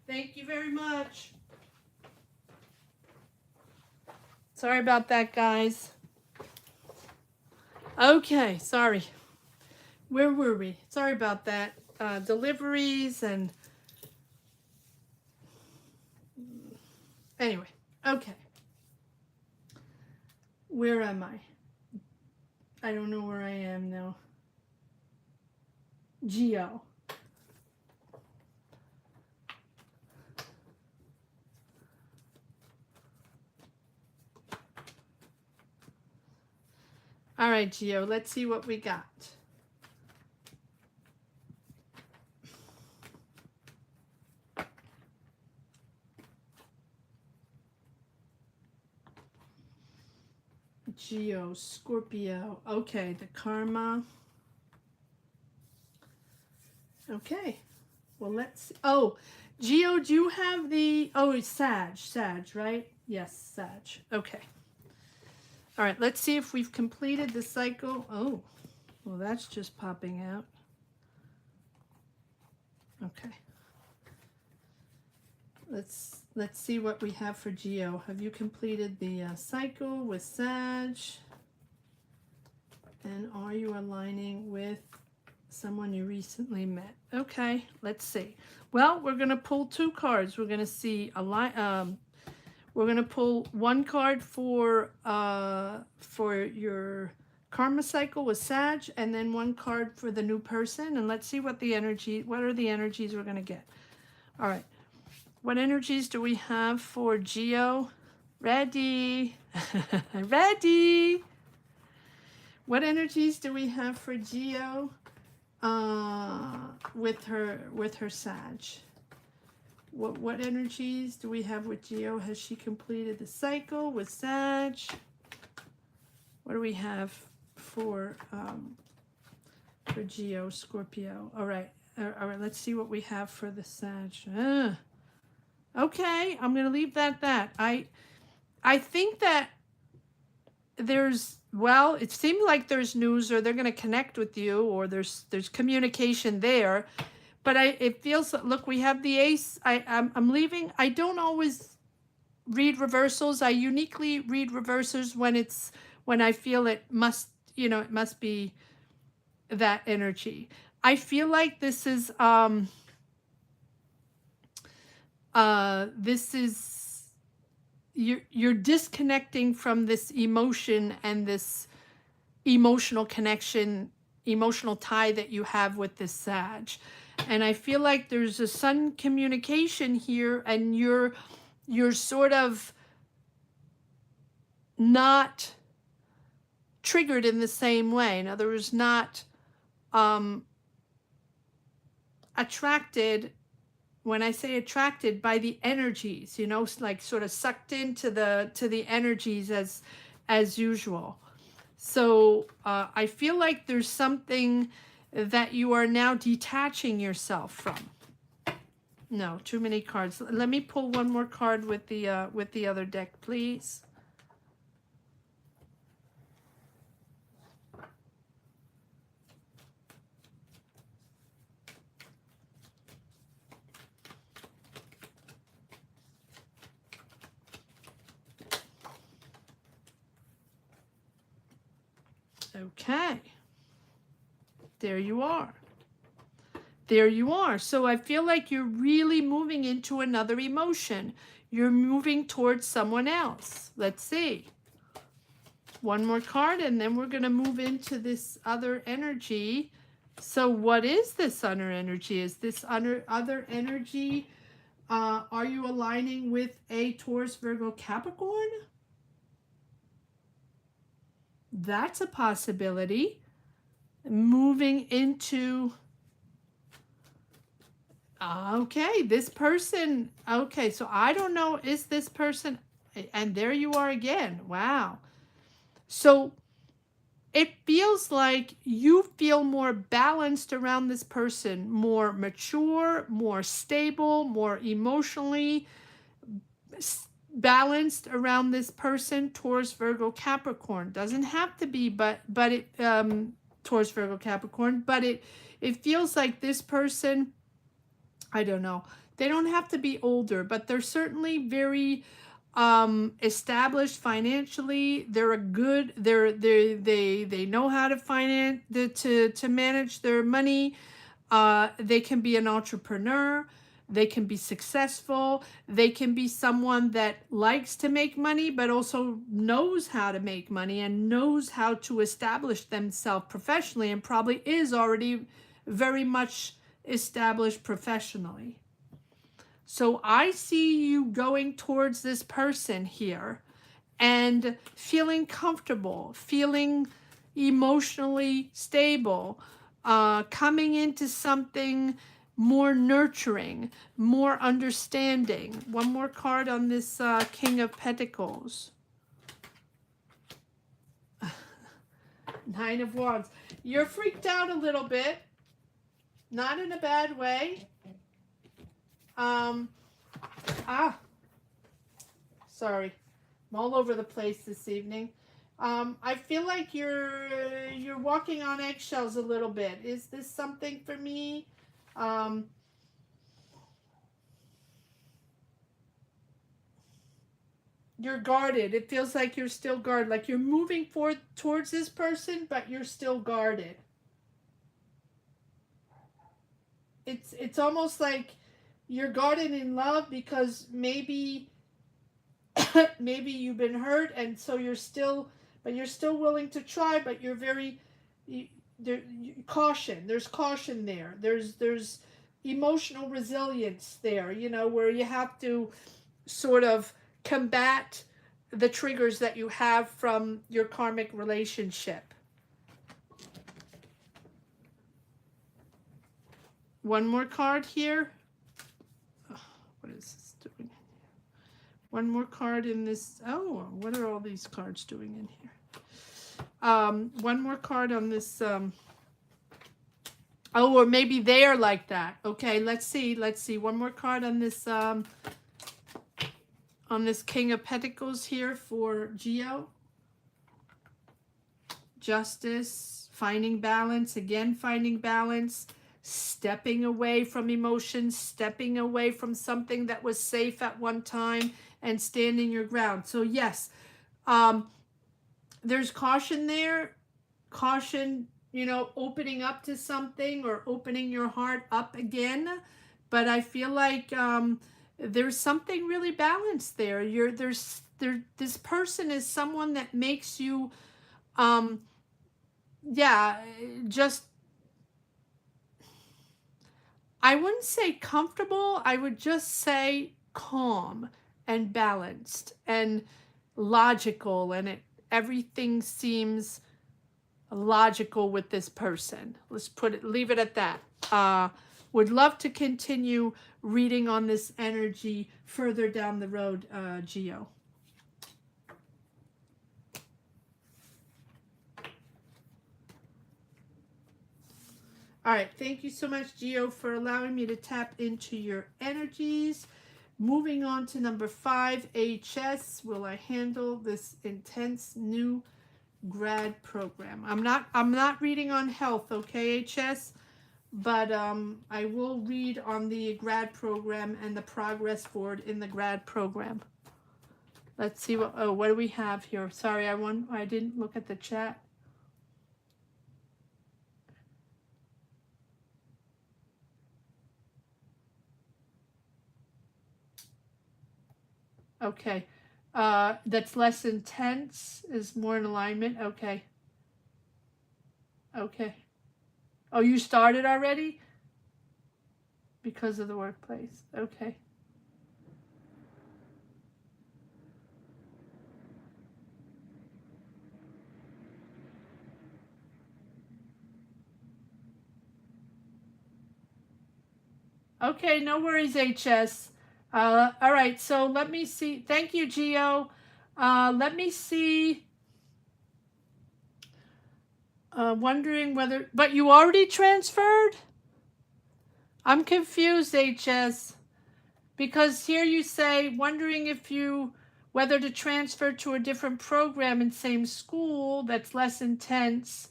A: Thank you very much. Sorry about that, guys. Okay, sorry. Where were we? Sorry about that. Deliveries and... Anyway, okay. Where am I? I don't know where I am now. Geo. All right, Geo, let's see what we got. Geo, Scorpio. Okay, the karma. Okay. Well, let's... Oh, Geo, do you have the... Oh, it's Sag. Sag, right? Yes, Sag. Okay. All right, let's see if we've completed the cycle. Oh, well, that's just popping out. Okay. Let's see what we have for Geo. Have you completed the cycle with Sag? And are you aligning with someone you recently met? Okay, let's see. Well, we're going to pull two cards. We're going to see we're going to pull one card for your karma cycle with Sag, and then one card for the new person, and let's see what are the energies we're going to get. All right. What energies do we have for Geo? Ready. Ready. What energies do we have for Geo with her Sag? What energies do we have with Geo? Has she completed the cycle with Sag? What do we have for Geo, Scorpio? All right, let's see what we have for the Sag. Okay, I'm gonna leave that. I think that it seems like there's news, or they're gonna connect with you, or there's communication there. But it feels, look, we have the Ace. I'm leaving. I don't always read reversals. I uniquely read reversals when I feel it must be that energy. I feel like this is you're disconnecting from this emotion and this emotional connection, emotional tie that you have with this Sag. And I feel like there's a sun communication here, and you're sort of not triggered in the same way. In other words, not attracted. When I say attracted, by the energies, like sort of sucked into the energies as usual. So I feel like there's something that you are now detaching yourself from. No, too many cards. Let me pull one more card with the other deck, please. Okay. There you are. There you are. So I feel like you're really moving into another emotion. You're moving towards someone else. Let's see. One more card, and then we're going to move into this other energy. So what is this other energy? Is this other energy? Are you aligning with a Taurus, Virgo, Capricorn? That's a possibility. Moving into... Okay, this person... Okay, so I don't know, is this person... And there you are again. Wow. So it feels like you feel more balanced around this person, more mature, more stable, more emotionally balanced around this person. Taurus, Virgo, Capricorn. Doesn't have to be, but it Taurus, Virgo, Capricorn, but it feels like this person, I don't know, They don't have to be older, but they're certainly very established financially. They're a good, they know how to finance, to manage their money. They can be an entrepreneur. They can be successful. They can be someone that likes to make money, but also knows how to make money and knows how to establish themselves professionally, and probably is already very much established professionally. So I see you going towards this person here and feeling comfortable, feeling emotionally stable, coming into something more nurturing, more understanding. One more card on this King of Pentacles. Nine of Wands. You're freaked out a little bit. Not in a bad way. Sorry. I'm all over the place this evening. I feel like you're walking on eggshells a little bit. Is this something for me? You're guarded. It feels like you're still guarded. Like you're moving forward towards this person, but you're still guarded. It's almost like you're guarded in love because maybe maybe you've been hurt, and so you're still willing to try, but you're very caution. There's caution there. There's emotional resilience there, you know, where you have to sort of combat the triggers that you have from your karmic relationship. One more card here. Oh, what is this doing? One more card in this. Oh, what are all these cards doing in here? One more card on this. Oh, or maybe they are like that. Okay, let's see. Let's see. One more card on this. On this King of Pentacles here for Geo. Justice, finding balance. Again, finding balance. Stepping away from emotions, stepping away from something that was safe at one time, and standing your ground. So yes, there's caution there. Caution, you know, opening up to something or opening your heart up again. But I feel like there's something really balanced there. This person is someone that makes you, just, I wouldn't say comfortable. I would just say calm and balanced and logical, and everything seems logical with this person. Let's leave it at that. Would love to continue reading on this energy further down the road, Geo. All right, thank you so much, Geo, for allowing me to tap into your energies. Moving on to number 5, HS. Will I handle this intense new grad program? I'm not reading on health, okay, HS? But I will read on the grad program and the progress forward in the grad program. Let's see what do we have here? Sorry, I didn't look at the chat. Okay. That's less intense, is more in alignment. Okay. Okay. Oh, you started already? Because of the workplace. Okay. Okay, no worries, HS. All right, so let me see. Thank you, Geo. Let me see. Wondering whether, but you already transferred? I'm confused, HS. Because here you say, wondering whether to transfer to a different program in same school that's less intense.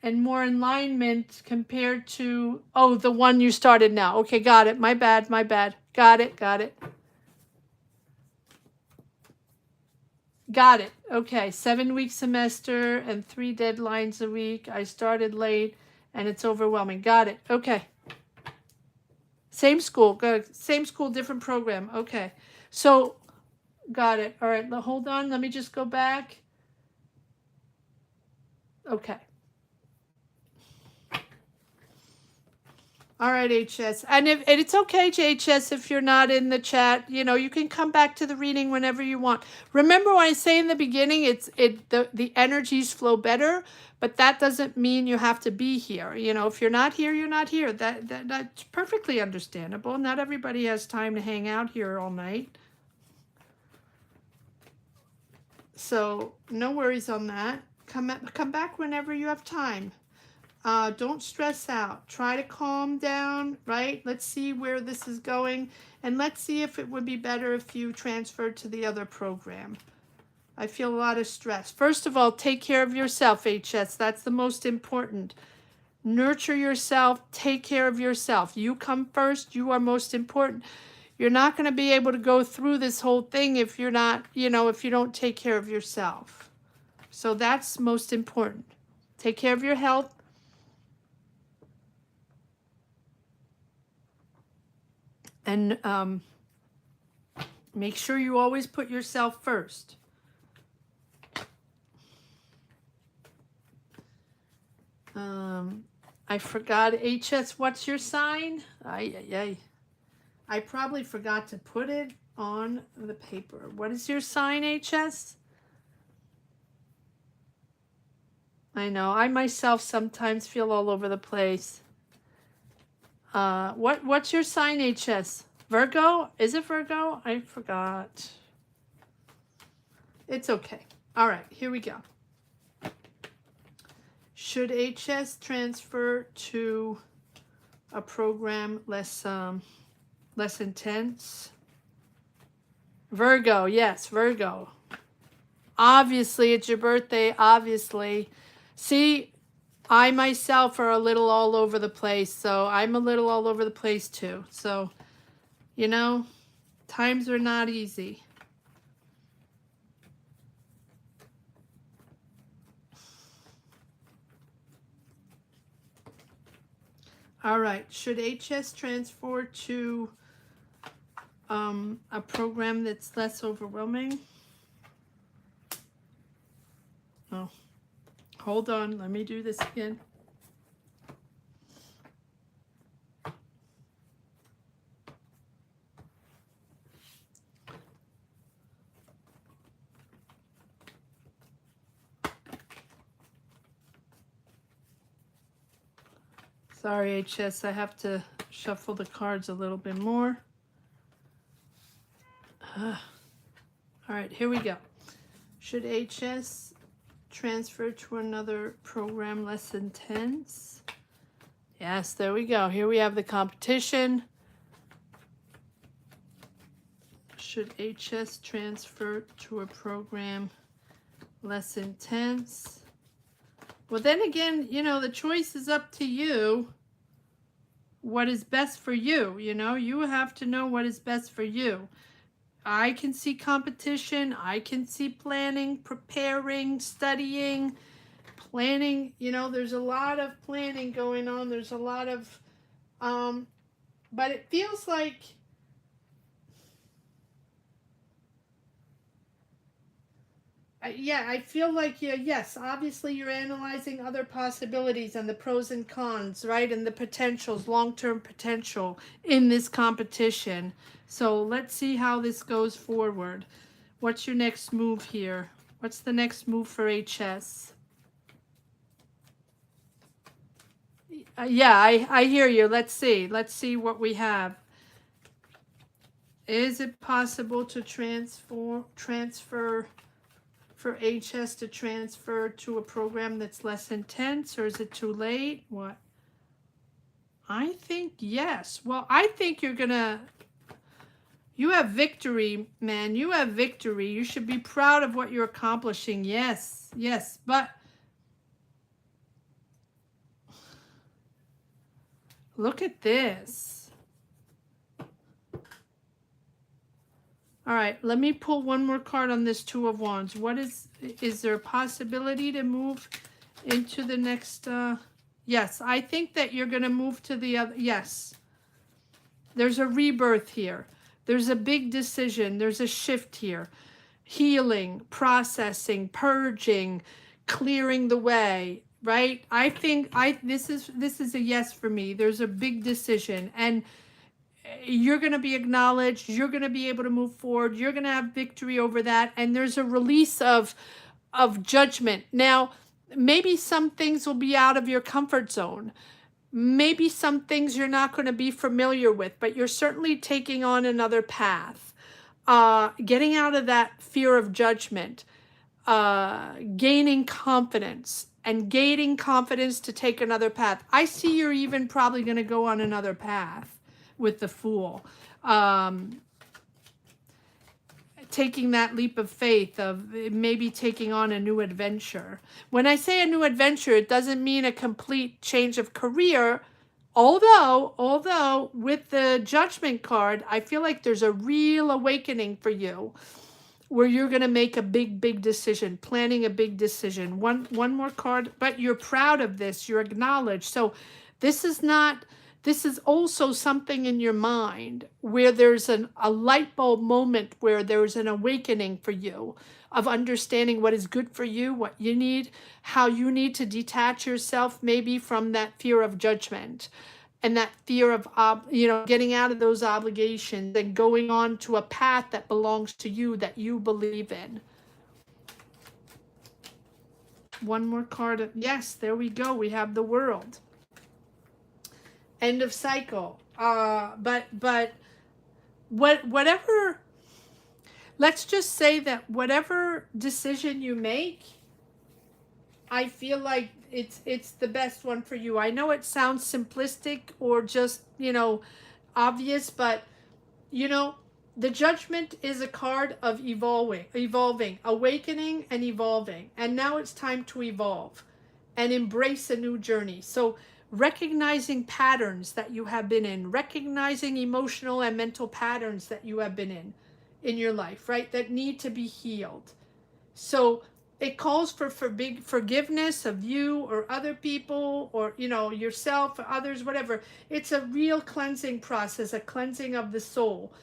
A: and more alignment compared to, oh, the one you started now. Okay, got it. My bad, my bad. Got it, got it. Got it. Okay, 7-week semester and 3 deadlines a week. I started late and it's overwhelming. Got it. Okay. Same school. Good. Same school, different program. Okay. So, got it. All right, hold on. Let me just go back. Okay. All right, HS. And it's okay, JHS, if you're not in the chat, you can come back to the reading whenever you want. Remember when I say in the beginning, the energies flow better, but that doesn't mean you have to be here. If you're not here, you're not here. That's perfectly understandable. Not everybody has time to hang out here all night. So no worries on that. Come back whenever you have time. Don't stress out. Try to calm down, right? Let's see where this is going. And let's see if it would be better if you transferred to the other program. I feel a lot of stress. First of all, take care of yourself, HS. That's the most important. Nurture yourself. Take care of yourself. You come first. You are most important. You're not going to be able to go through this whole thing if you're not, if you don't take care of yourself. So that's most important. Take care of your health. And make sure you always put yourself first. I forgot, HS, what's your sign? I probably forgot to put it on the paper. What is your sign, HS? I know, I myself sometimes feel all over the place. What's your sign, HS? Virgo? Is it Virgo? I forgot. It's okay. All right, here we go. Should HS transfer to a program less intense? Virgo, yes, Virgo. Obviously, it's your birthday, obviously. See, I myself are a little all over the place, so I'm a little all over the place too. So, times are not easy. All right, should HS transfer to a program that's less overwhelming? Oh, hold on, let me do this again. Sorry, HS, I have to shuffle the cards a little bit more. All right, here we go. Should HS transfer to another program less intense? Yes, there we go. Here we have the competition. Should HS transfer to a program less intense? Well, then again, the choice is up to you. What is best for you, you have to know what is best for you. I can see competition. I can see planning, preparing, studying, planning. There's a lot of planning going on. There's a lot of, but it feels like, I feel like, yes, obviously you're analyzing other possibilities and the pros and cons, right? And the potentials, long-term potential in this competition. So let's see how this goes forward. What's your next move here? What's the next move for HS? Yeah, I hear you. Let's see. Let's see what we have. Is it possible to transfer for HS to transfer to a program that's less intense, or is it too late? What? I think yes. Well, I think you have victory, man. You have victory. You should be proud of what you're accomplishing. Yes, yes. But Look at this. All right, let me pull one more card on this Two of Wands. What is there a possibility to move into the next, yes, I think that you're going to move to the other, yes. There's a rebirth here. There's a big decision. There's a shift here. Healing, processing, purging, clearing the way, right? I think this is a yes for me. There's a big decision, and you're going to be acknowledged. You're going to be able to move forward. You're going to have victory over that, and there's a release of judgment. Now, maybe some things will be out of your comfort zone. Maybe some things you're not going to be familiar with, but you're certainly taking on another path. Getting out of that fear of judgment, gaining confidence, and gaining confidence to take another path. I see you're even probably going to go on another path with the Fool. Taking that leap of faith of maybe taking on a new adventure. When I say a new adventure, it doesn't mean a complete change of career. Although with the Judgment card, I feel like there's a real awakening for you where you're going to make a big decision, planning a big decision. One more card, but you're proud of this. You're acknowledged. So this is also something in your mind where there's a light bulb moment where there's an awakening for you of understanding what is good for you, what you need, how you need to detach yourself maybe from that fear of judgment and that fear of, getting out of those obligations and going on to a path that belongs to you, that you believe in. One more card. Yes, there we go. We have the World. End of cycle. But whatever, let's just say that whatever decision you make, I feel like it's the best one for you. I know it sounds simplistic or just, obvious, but the Judgment is a card of evolving, awakening and evolving. And now it's time to evolve and embrace a new journey. So recognizing patterns that you have been in, recognizing emotional and mental patterns that you have been in your life, right? That need to be healed. So it calls for big forgiveness of you or other people or, yourself or others, whatever. It's a real cleansing process, a cleansing of the soul.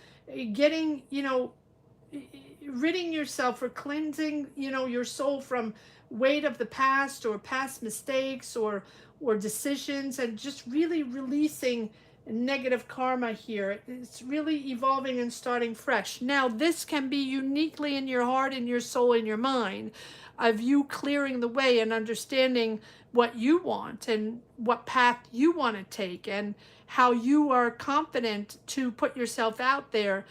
A: Getting, ridding yourself or cleansing, your soul from weight of the past or past mistakes or decisions, and just really releasing negative karma here. It's really evolving and starting fresh. Now, this can be uniquely in your heart, in your soul, in your mind, of you clearing the way and understanding what you want and what path you want to take and how you are confident to put yourself out there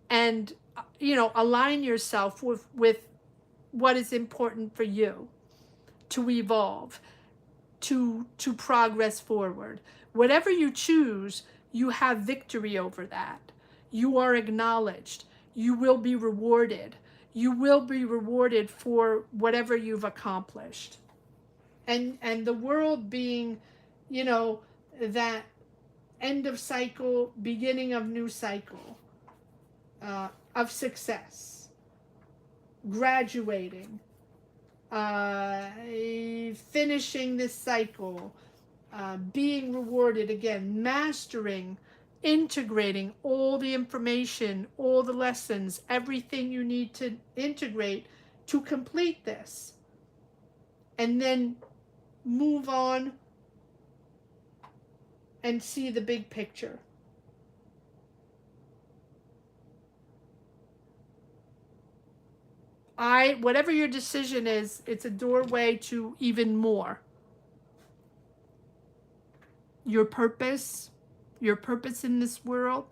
A: and, align yourself with what is important for you to evolve, to progress forward. Whatever you choose, you have victory over that. You are acknowledged. You will be rewarded. You will be rewarded for whatever you've accomplished. And the World being, that end of cycle, beginning of new cycle, of success, graduating, finishing this cycle, being rewarded again, mastering, integrating all the information, all the lessons, everything you need to integrate to complete this, and then move on and see the big picture. Whatever your decision is, it's a doorway to even more. Your purpose in this world,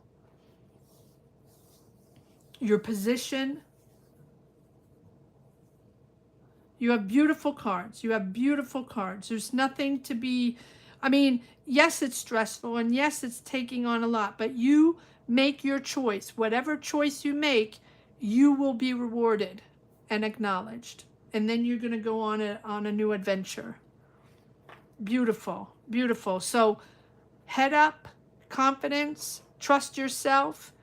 A: your position. You have beautiful cards. There's nothing to be, yes, it's stressful, and yes, it's taking on a lot, but you make your choice. Whatever choice you make, you will be rewarded and acknowledged. And then you're going to go on a new adventure. Beautiful. So Head up, confidence, trust yourself.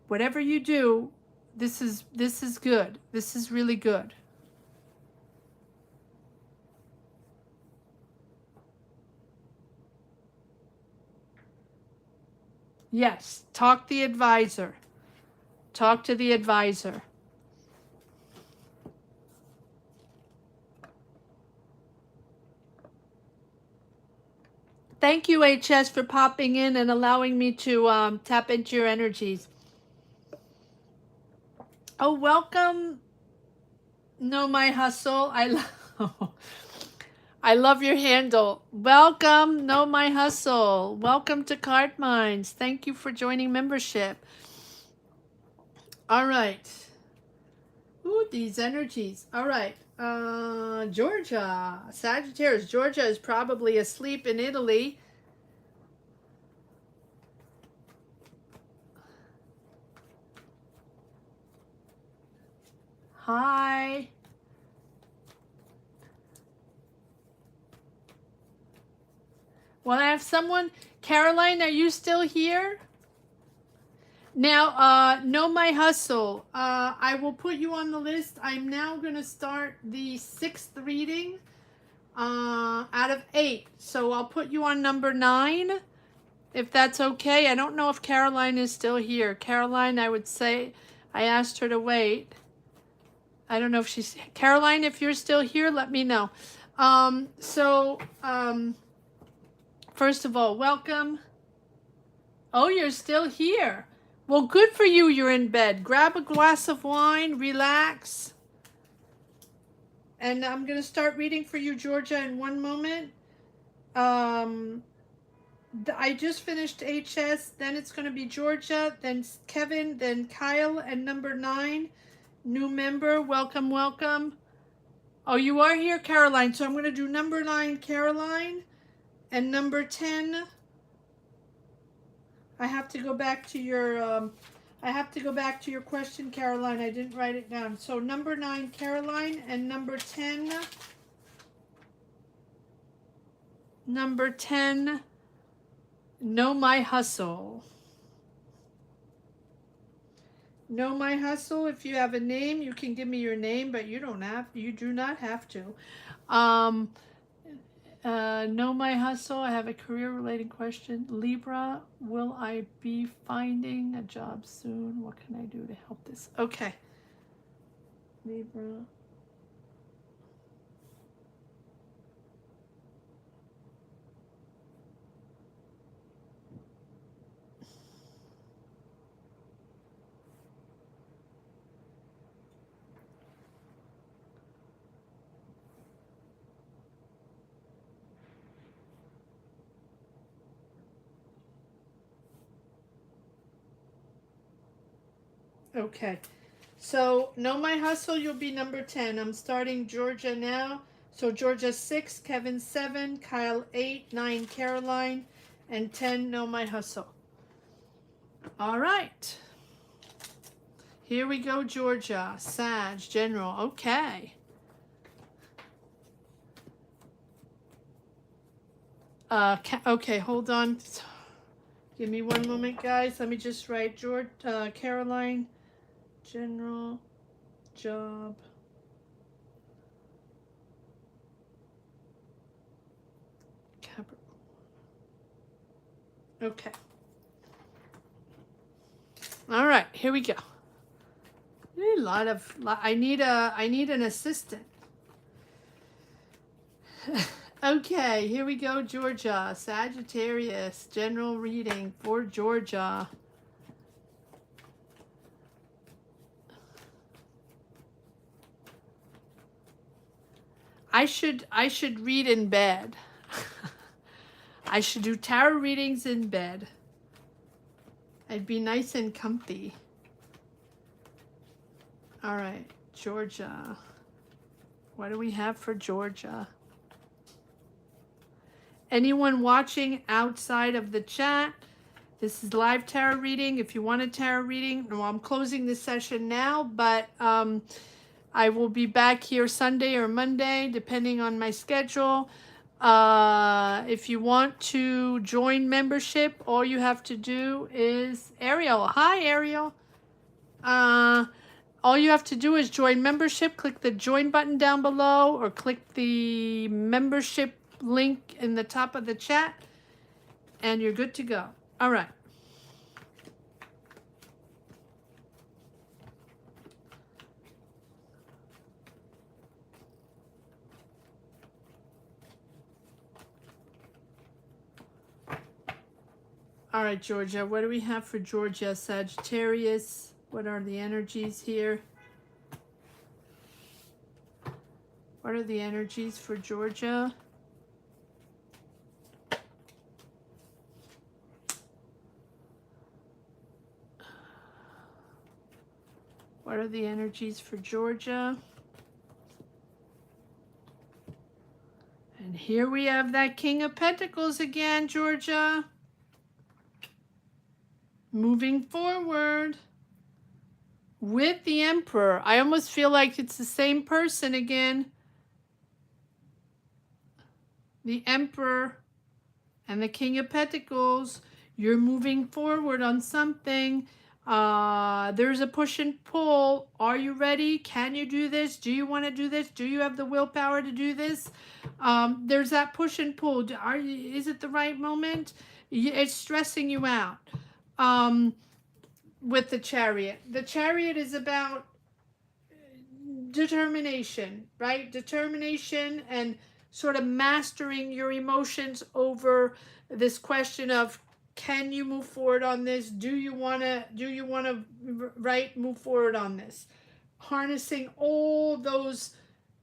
A: Whatever you do, this is good. This is really good. Yes, talk the advisor. Talk to the advisor. Thank you, HS, for popping in and allowing me to tap into your energies. Oh, welcome. Know My Hustle. I love your handle. Welcome, Know My Hustle. Welcome to Card Minds. Thank you for joining membership. All right. Ooh, these energies. All right. Georgia. Sagittarius. Georgia is probably asleep in Italy. Hi. Well, I have someone. Caroline, are you still here? Now, Know My Hustle. I will put you on the list. I'm now going to start the 6th reading out of 8. So I'll put you on number 9, if that's okay. I don't know if Caroline is still here. Caroline, I would say, I asked her to wait. I don't know if she's... Caroline, if you're still here, let me know. First of all, welcome. Oh, you're still here. Well, good for you. You're in bed. Grab a glass of wine, relax. And I'm going to start reading for you, Georgia, in one moment. I just finished HS. Then it's going to be Georgia, then Kevin, then Kyle, and number 9. New member. Welcome, welcome. Oh, you are here, Caroline. So I'm going to do number 9, Caroline. And number 10, I have to go back to your question, Caroline. I didn't write it down. So number 9, Caroline, and number 10, Know My Hustle. Know My Hustle. If you have a name, you can give me your name, but you do not have to. Know My Hustle. I have a career-related question. Libra, will I be finding a job soon? What can I do to help this? Okay. Libra. Okay, so Know My Hustle, you'll be number 10. I'm starting Georgia now. So Georgia 6, Kevin 7, Kyle 8, 9, Caroline, and 10, Know My Hustle. All right. Here we go, Georgia. Sag, General. Okay. Okay, hold on. Give me one moment, guys. Let me just write Caroline. General, job, Capricorn. Okay. All right, here we go. I need an assistant. Okay, here we go, Georgia. Sagittarius, general reading for Georgia. I should read in bed. I should do tarot readings in bed. I'd be nice and comfy. All right, Georgia. What do we have for Georgia? Anyone watching outside of the chat? This is live tarot reading. If you want a tarot reading, well, I'm closing this session now, but I will be back here Sunday or Monday, depending on my schedule. If you want to join membership, all you have to do is Ariel. Hi, Ariel. All you have to do is join membership. Click the join button down below or click the membership link in the top of the chat and you're good to go. All right. All right, Georgia. What do we have for Georgia? Sagittarius. What are the energies here? What are the energies for Georgia? What are the energies for Georgia? And here we have that King of Pentacles again, Georgia. Moving forward with the Emperor. I almost feel like it's the same person again. The Emperor and the King of Pentacles. You're moving forward on something. There's a push and pull. Are you ready? Can you do this? Do you want to do this? Do you have the willpower to do this? There's that push and pull. Is it the right moment? It's stressing you out. With the Chariot. The Chariot is about determination, right? Determination and sort of mastering your emotions over this question of, can you move forward on this? Do you want to right, move forward on this? Harnessing all those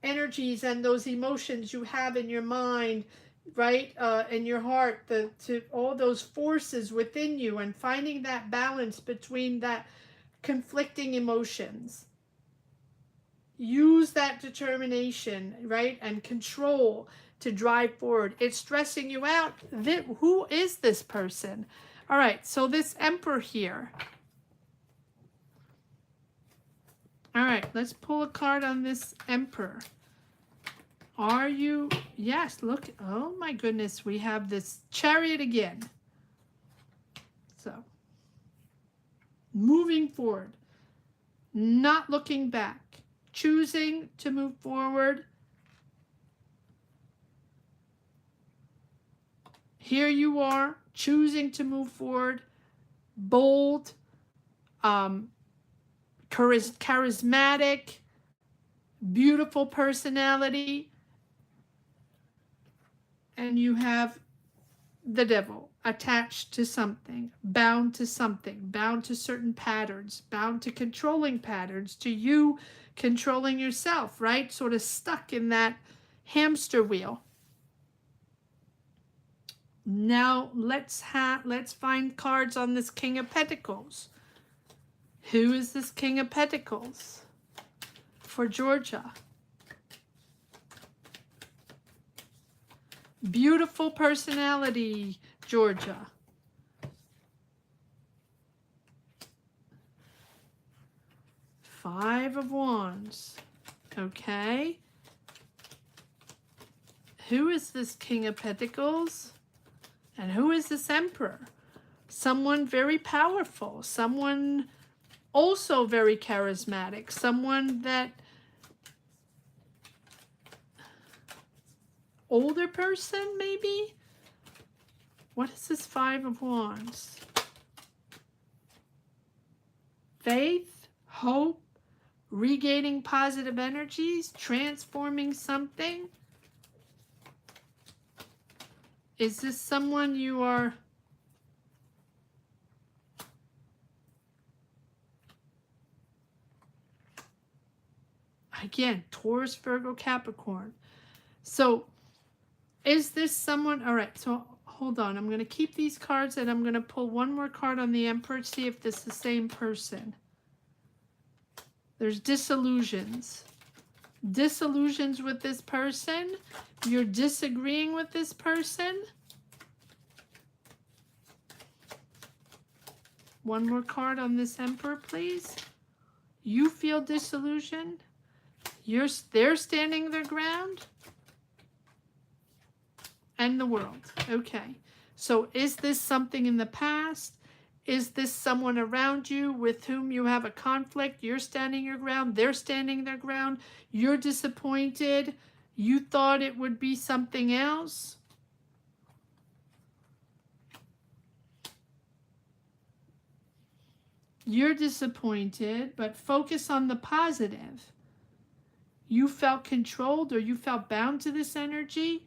A: energies and those emotions you have in your mind, right, in your heart, to all those forces within you, and finding that balance between that conflicting emotions. Use that determination, right, and control to drive forward. It's stressing you out. Who is this person? All right, so this Emperor here. All right, let's pull a card on this Emperor. Are you, yes, look, oh my goodness, we have this Chariot again. So, moving forward, not looking back, choosing to move forward. Here you are, choosing to move forward, bold, charismatic, beautiful personality. And you have the Devil attached to something, bound to certain patterns, bound to controlling patterns, to you controlling yourself, right? Sort of stuck in that hamster wheel. Now let's find cards on this King of Pentacles. Who is this King of Pentacles for Georgia? Beautiful personality, Georgia. Five of Wands. Okay. Who is this King of Pentacles? And who is this Emperor? Someone very powerful. Someone also very charismatic. Someone that... older person, maybe? What is this Five of Wands? Faith, hope, regaining positive energies, transforming something. Is this someone you are... Again, Taurus, Virgo, Capricorn. So, is this someone... All right, so hold on. I'm going to keep these cards and I'm going to pull one more card on the Emperor to see if this is the same person. There's disillusions. Disillusions with this person. You're disagreeing with this person. One more card on this Emperor, please. You feel disillusioned. They're standing their ground. and the world. Okay. So is this something in the past? Is this someone around you with whom you have a conflict? You're standing your ground. They're standing their ground. You're disappointed. You thought it would be something else. You're disappointed, but focus on the positive. You felt controlled or you felt bound to this energy.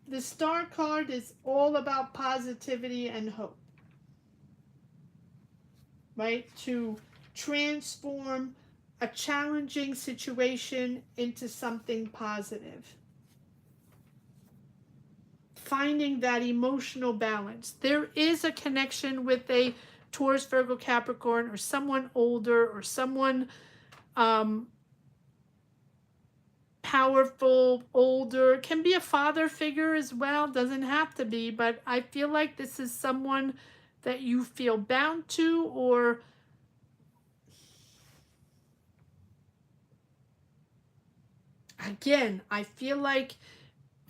A: The star card is all about positivity and hope, right? To transform a challenging situation into something positive. Finding that emotional balance. There is a connection with a Taurus, Virgo, Capricorn, or someone older, or someone powerful, older. It can be a father figure as well, doesn't have to be, but I feel like this is someone that you feel bound to, or again, I feel like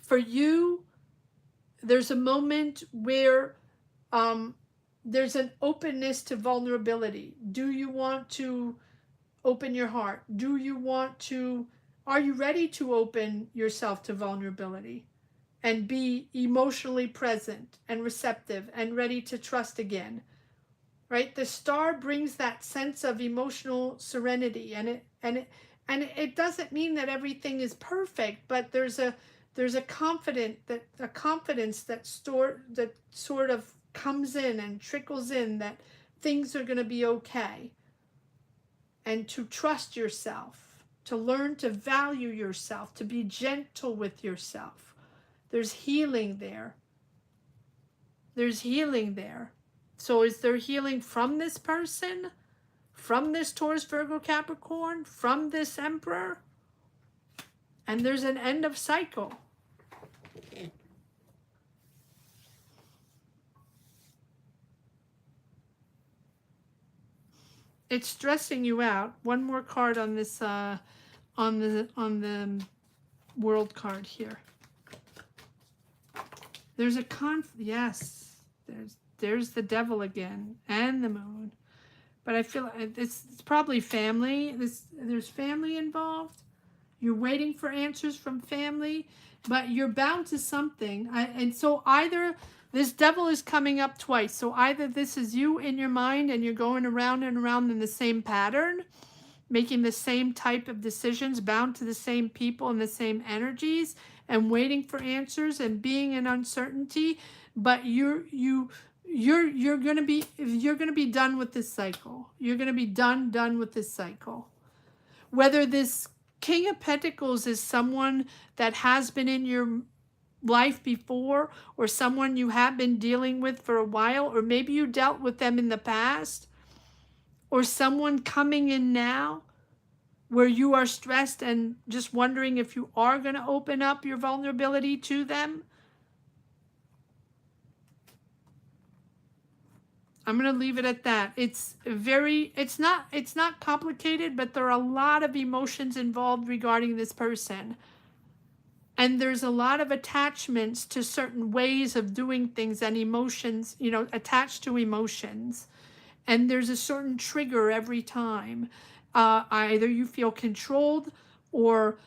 A: for you, there's a moment where there's an openness to vulnerability. Do you want to open your heart? Do you want to, are you ready to open yourself to vulnerability and be emotionally present and receptive and ready to trust again? Right? The star brings that sense of emotional serenity, and it doesn't mean that everything is perfect, but there's a confidence that sort of comes in and trickles in, that things are going to be okay, and to trust yourself, to learn to value yourself, to be gentle with yourself. There's healing there. There's healing there. So is there healing from this person? From this Taurus, Virgo, Capricorn? From this Emperor? And there's an end of cycle. It's stressing you out. One more card on this on the world card here. There's a yes. There's the devil again, and the moon. But I feel it's probably family. There's family involved. You're waiting for answers from family, but you're bound to something. And so either this devil is coming up twice. So either this is you in your mind and you're going around and around in the same pattern, making the same type of decisions, bound to the same people and the same energies, and waiting for answers and being in uncertainty. But you're gonna be done with this cycle. You're gonna be done with this cycle. Whether this King of Pentacles is someone that has been in your life before, or someone you have been dealing with for a while, or maybe you dealt with them in the past, or someone coming in now where you are stressed and just wondering if you are going to open up your vulnerability to them. I'm going to leave it at that. It's not complicated, but there are a lot of emotions involved regarding this person. And there's a lot of attachments to certain ways of doing things, and emotions, attached to emotions. And there's a certain trigger every time. Either you feel controlled or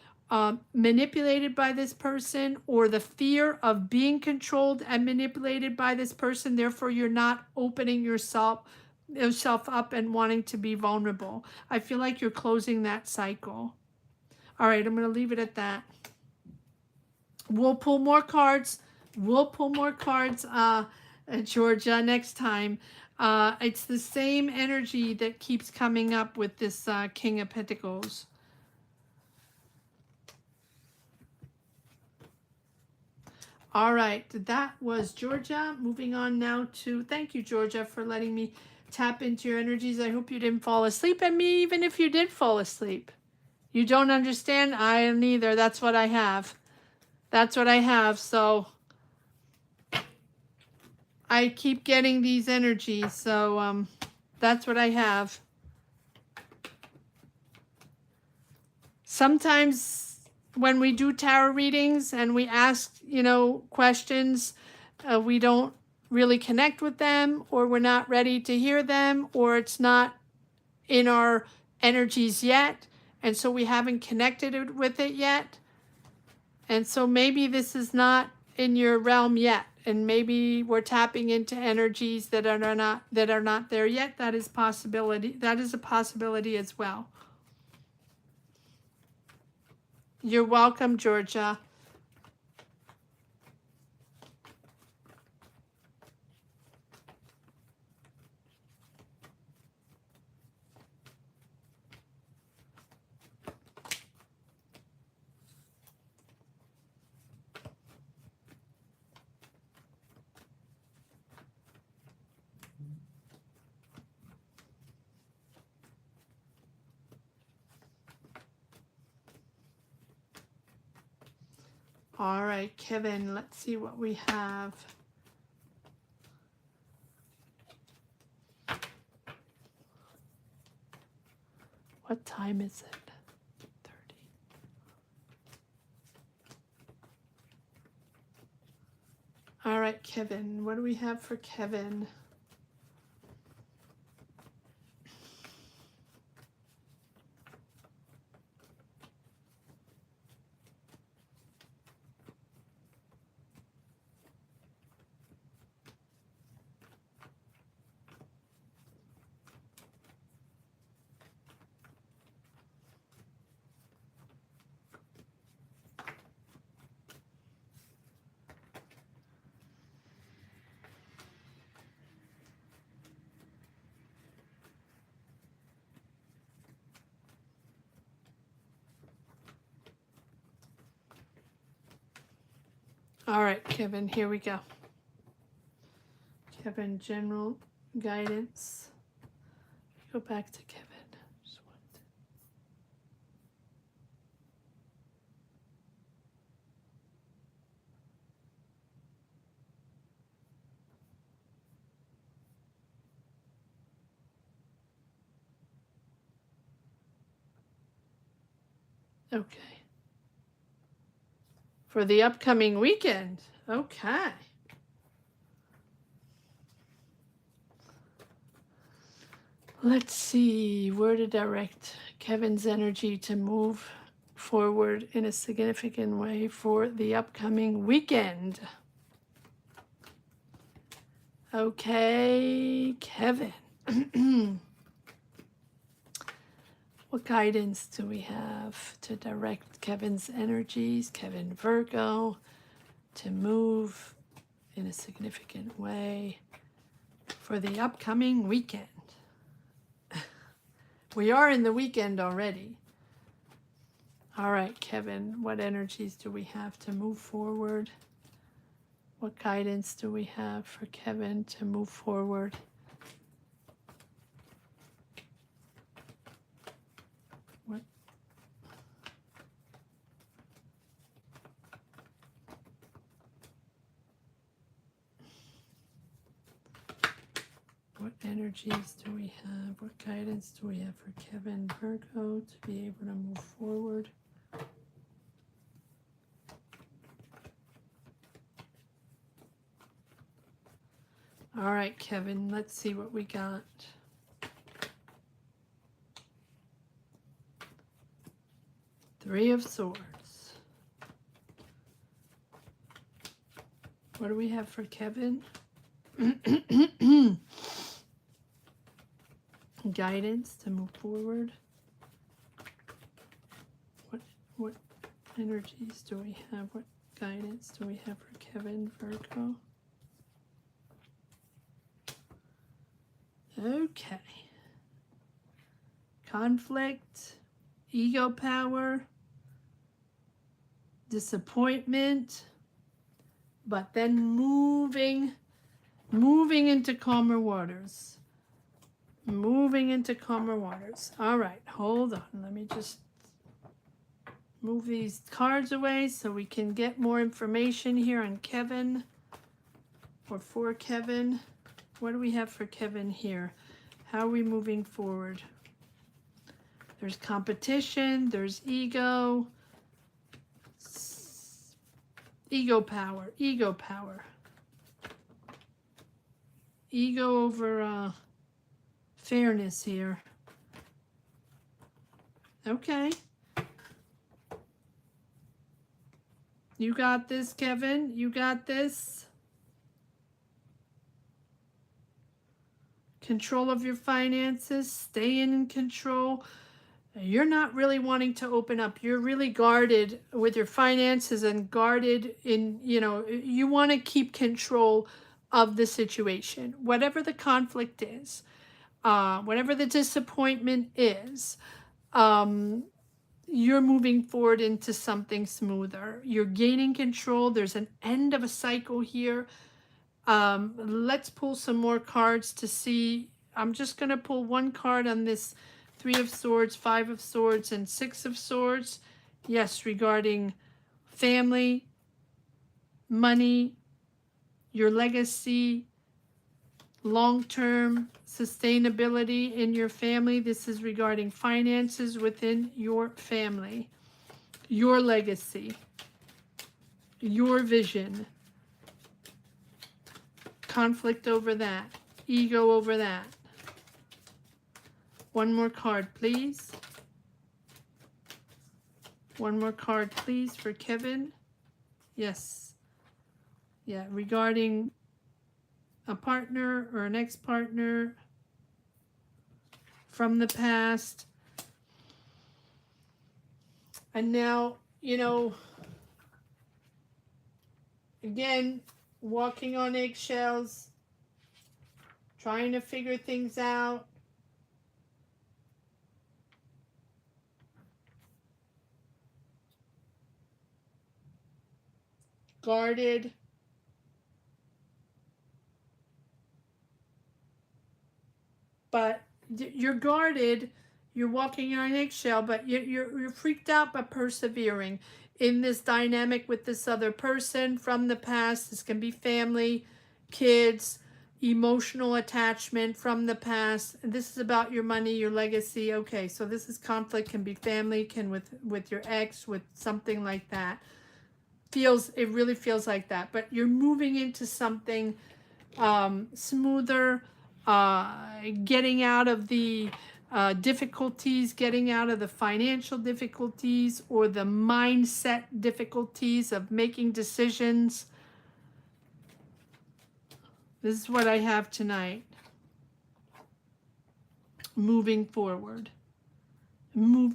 A: manipulated by this person, or the fear of being controlled and manipulated by this person. Therefore, you're not opening yourself up and wanting to be vulnerable. I feel like you're closing that cycle. All right, I'm going to leave it at that. We'll pull more cards. Georgia, next time. It's the same energy that keeps coming up with this King of Pentacles. All right, that was Georgia. Moving on now to, thank you, Georgia, for letting me tap into your energies. I hope you didn't fall asleep. And me, even if you did fall asleep. You don't understand? I am neither. That's what I have. So I keep getting these energies. So that's what I have. Sometimes when we do tarot readings and we ask, questions, we don't really connect with them, or we're not ready to hear them, or it's not in our energies yet, and so we haven't connected with it yet. And so maybe this is not in your realm yet, and maybe we're tapping into energies that are not there yet. That is a possibility as well. You're welcome, Georgia. All right, Kevin, let's see what we have. What time is it? 30. All right, Kevin, what do we have for Kevin? All right, Kevin, here we go. Kevin, general guidance. Go back to Kevin. Okay. For the upcoming weekend. Okay. Let's see where to direct Kevin's energy to move forward in a significant way for the upcoming weekend. Okay, Kevin. What guidance do we have to direct Kevin's energies, Kevin Virgo, to move in a significant way for the upcoming weekend? We are in the weekend already. All right, Kevin, what energies do we have to move forward? What guidance do we have for Kevin to move forward? What energies do we have? What guidance do we have for Kevin Virgo to be able to move forward? All right, Kevin, let's see what we got. Three of Swords. What do we have for Kevin? Guidance to move forward. What energies do we have? What guidance do we have for Kevin Virgo? Okay. Conflict, ego power, disappointment, but then moving into calmer waters. Moving into calmer waters. All right, hold on. Let me just move these cards away so we can get more information here on Kevin, or for Kevin. What do we have for Kevin here? How are we moving forward? There's competition, there's ego, ego power, ego power. Ego over fairness here. Okay. You got this, Kevin. You got this. Control of your finances, staying in control. You're not really wanting to open up. You're really guarded with your finances and guarded in, you want to keep control of the situation. Whatever the conflict is, whatever the disappointment is, you're moving forward into something smoother. You're gaining control. There's an end of a cycle here. Let's pull some more cards to see. I'm just going to pull one card on this 3 of Swords, 5 of Swords, and 6 of Swords. Yes, regarding family, money, your legacy, long-term sustainability in your family. This is regarding finances within your family, your legacy, your vision. Conflict over that, ego over that. One more card, please. One more card, please, for Kevin. Yes. Yeah, regarding a partner or an ex-partner from the past. And now, again, walking on eggshells, trying to figure things out. Guarded. But you're guarded, you're walking on an eggshell, but you're freaked out but persevering in this dynamic with this other person from the past. This can be family, kids, emotional attachment from the past. This is about your money, your legacy. Okay, so this is conflict, can be family, can with your ex, with something like that. It really feels like that, but you're moving into something smoother, getting out of the difficulties, getting out of the financial difficulties or the mindset difficulties of making decisions. This is what I have tonight. Moving forward.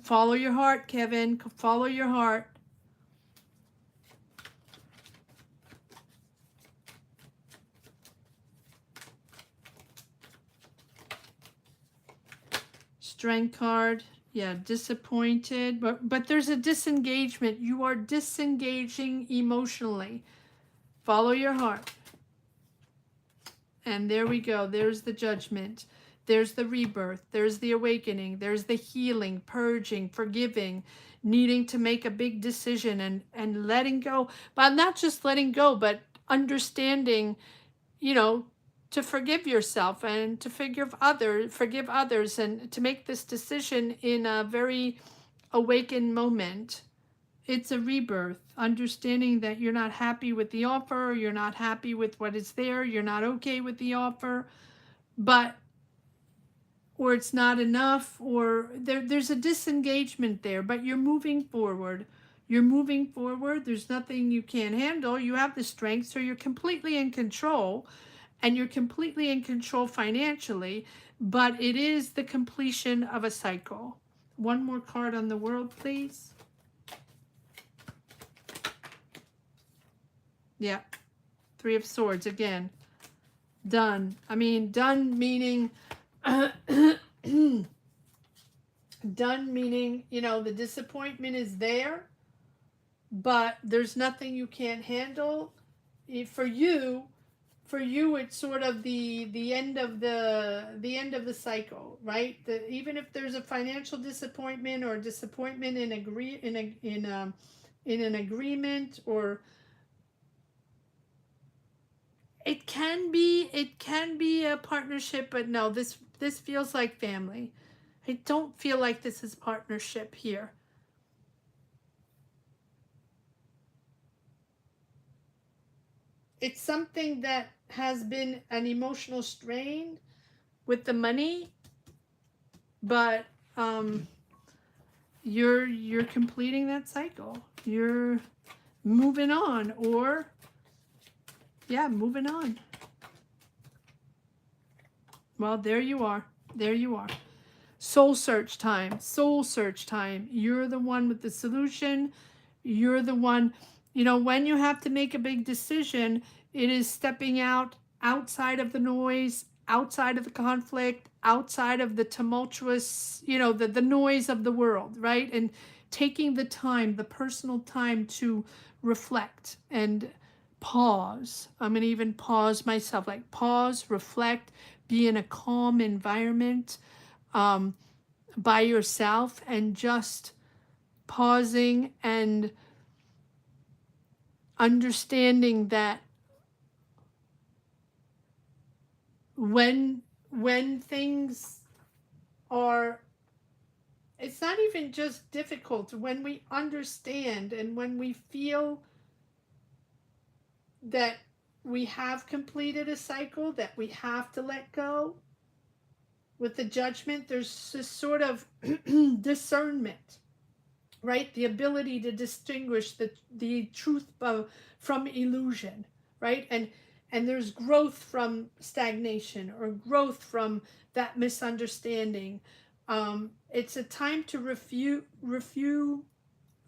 A: Follow your heart, Kevin. Follow your heart. Strength card. Yeah, disappointed. But there's a disengagement. You are disengaging emotionally. Follow your heart. And there we go. There's the judgment. There's the rebirth. There's the awakening. There's the healing, purging, forgiving, needing to make a big decision and letting go. But not just letting go, but understanding, to forgive yourself and to forgive others and to make this decision in a very awakened moment. It's a rebirth, understanding that you're not happy with the offer, you're not happy with what is there, you're not okay with the offer, or it's not enough, or there's a disengagement there, but you're moving forward. You're moving forward. There's nothing you can't handle. You have the strength, so you're completely in control, and you're completely in control financially, but it is the completion of a cycle. One more card on the world, please. Yeah, 3 of Swords again. Done. I mean, done meaning, done meaning, the disappointment is there, but there's nothing you can't handle. For you, it's sort of the end of the cycle, right? Even if there's a financial disappointment or disappointment in an agreement, or it can be a partnership, but no, this feels like family. I don't feel like this is partnership here. It's something that has been an emotional strain with the money, but you're completing that cycle. You're moving on, or yeah, moving on. Well, there you are. There you are. Soul search time. Soul search time. You're the one with the solution. You're the one, you know, when you have to make a big decision, it is stepping outside of the noise, outside of the conflict, outside of the tumultuous, you know, the noise of the world, right? And taking the time, the personal time to reflect and pause. I'm going to even pause myself, like pause, reflect, be in a calm environment by yourself, and just pausing and understanding that when things are, it's not even just difficult, when we understand and when we feel that we have completed a cycle, that we have to let go with the judgment, there's this sort of discernment, right? The ability to distinguish the truth from illusion, right? And there's growth from stagnation, or growth from that misunderstanding. It's a time to review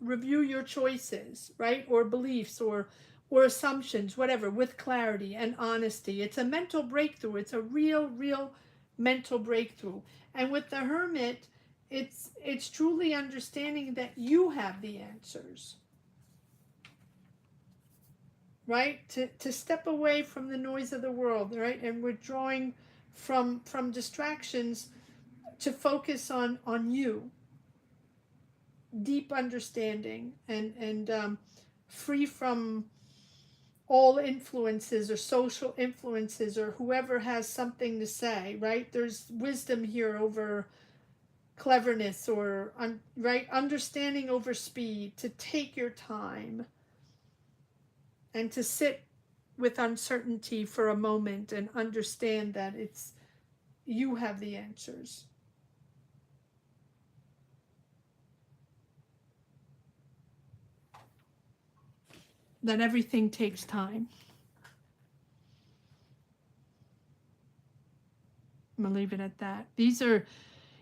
A: your choices, right? Or beliefs, or assumptions, whatever, with clarity and honesty. It's a mental breakthrough. It's a real mental breakthrough. And with the Hermit, it's truly understanding that you have the answers, right? To step away from the noise of the world, right? And withdrawing from distractions to focus on you, deep understanding, and free from all influences or social influences or whoever has something to say, right? There's wisdom here over cleverness, or right, understanding over speed, to take your time and to sit with uncertainty for a moment and understand that it's you have the answers. That everything takes time. I'm gonna leave it at that. These are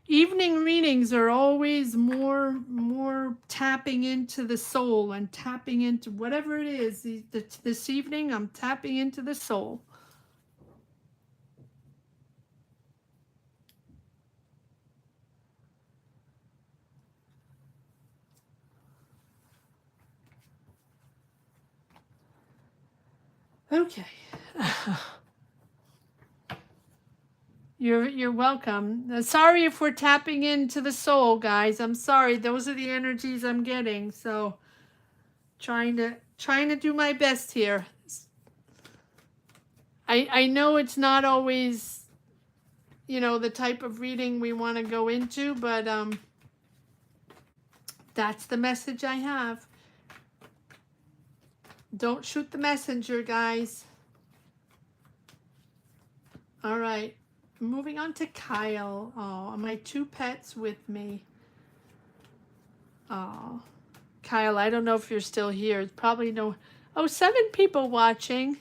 A: evening readings, are always more tapping into the soul and tapping into whatever it is. This evening I'm tapping into the soul. Okay. You're welcome. Sorry if we're tapping into the soul, guys. I'm sorry. Those are the energies I'm getting. So trying to do my best here. I know it's not always, you know, the type of reading we want to go into, but that's the message I have. Don't shoot the messenger, guys. All right. Moving on to Kyle. Oh, my two pets with me. Oh, Kyle, I don't know if you're still here. It's probably no. Oh, 7 people watching.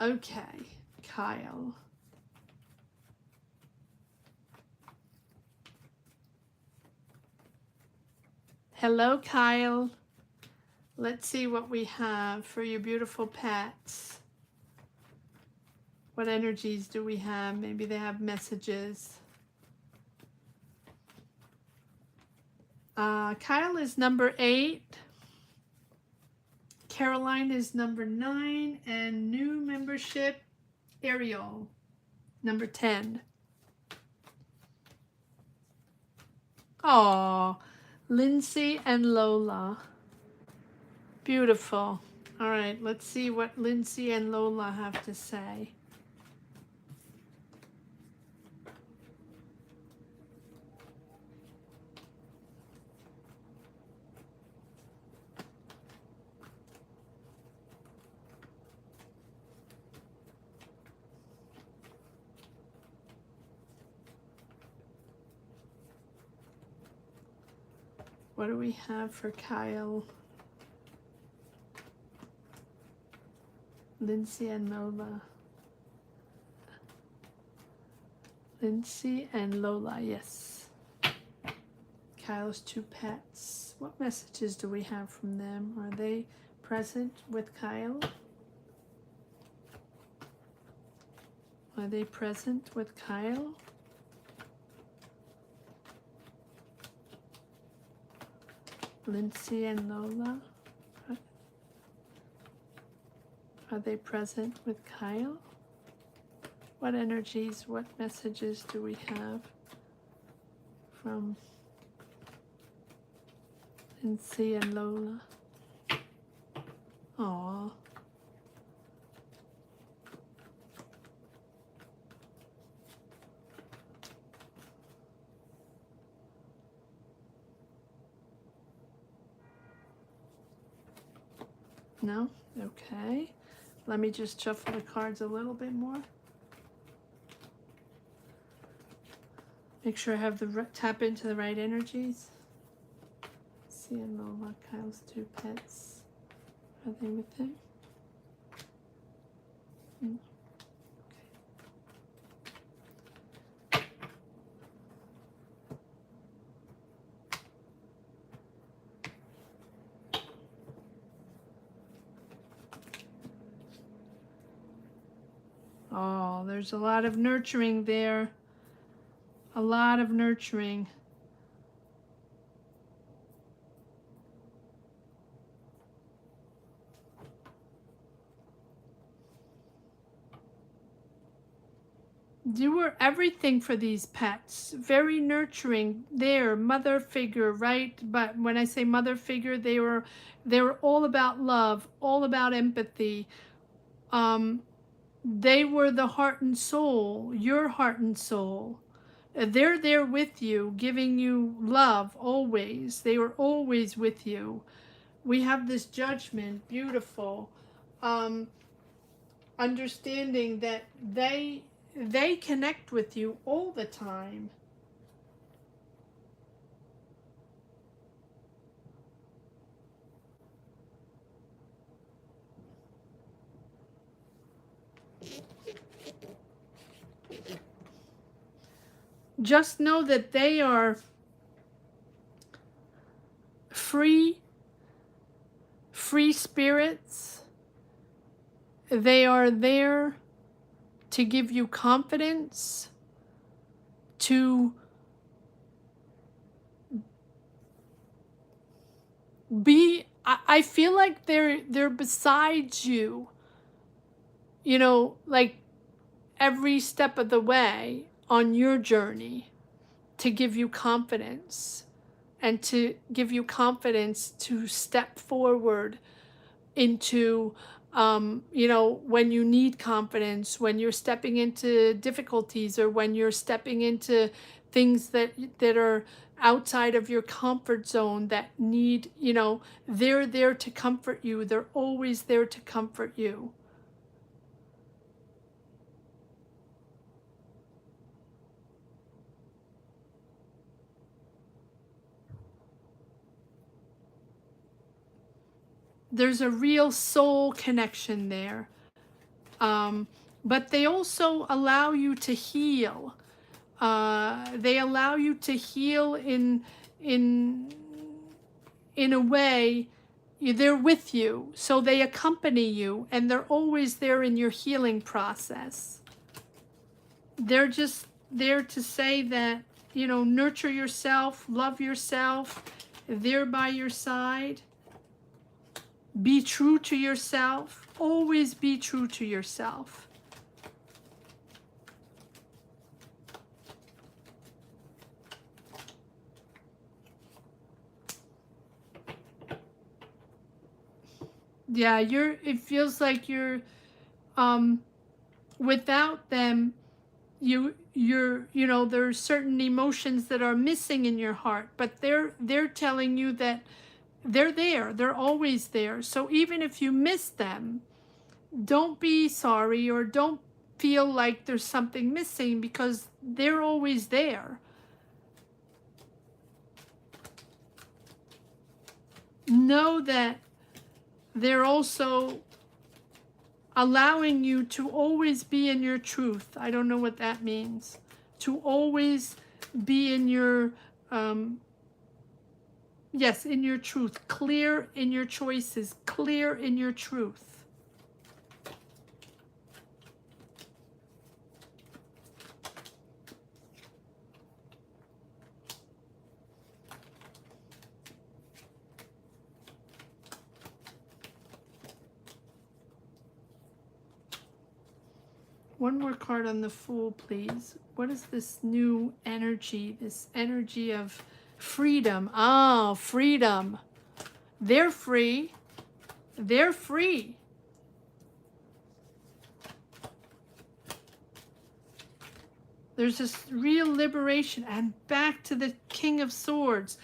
A: Okay, Kyle. Hello, Kyle. Let's see what we have for your beautiful pets. What energies do we have? Maybe they have messages. Kyle is number 8. Caroline is number 9. And new membership, Ariel, number 10. Oh, Lindsay and Lola. Beautiful. All right, let's see what Lindsay and Lola have to say. What do we have for Kyle, Lindsay and Lola? Lindsay and Lola, yes. Kyle's two pets. What messages do we have from them? Are they present with Kyle? Are they present with Kyle? Lindsay and Lola? Are they present with Kyle? What energies, what messages do we have from Lindsay and Lola? Aww. No? Okay. Let me just shuffle the cards a little bit more. Make sure I have the tap into the right energies. See and Lola, Kyle's two pets. Are they with him? Oh, there's a lot of nurturing there. A lot of nurturing. You were everything for these pets. Very nurturing. There, mother figure, right? But when I say mother figure, they were all about love, all about empathy. They were the heart and soul, your heart and soul. They're there with you, giving you love always. They were always with you. We have this judgment, beautiful. Understanding that they connect with you all the time. Just know that they are free spirits. They are there to give you confidence, to be, I feel like they're besides you, you know, like every step of the way on your journey, to give you confidence and to give you confidence to step forward into, you know, when you need confidence, when you're stepping into difficulties, or when you're stepping into things that are outside of your comfort zone that need, you know, they're there to comfort you. They're always there to comfort you. There's a real soul connection there. But they also allow you to heal. They allow you to heal in a way. They're with you, so they accompany you, and they're always there in your healing process. They're just there to say that, you know, nurture yourself, love yourself, they're by your side. Be true to yourself. Always be true to yourself. Yeah, it feels like you're, um, without them, you know, there's certain emotions that are missing in your heart, but they're telling you that they're there, they're always there. So even if you miss them, don't be sorry or don't feel like there's something missing, because they're always there. Know that they're also allowing you to always be in your truth. I don't know what that means. To always be in your, yes, in your truth, clear in your choices, clear in your truth. One more card on the Fool, please. What is this new energy? This energy of freedom. Oh, freedom. They're free. They're free. There's this real liberation. And back to the King of Swords.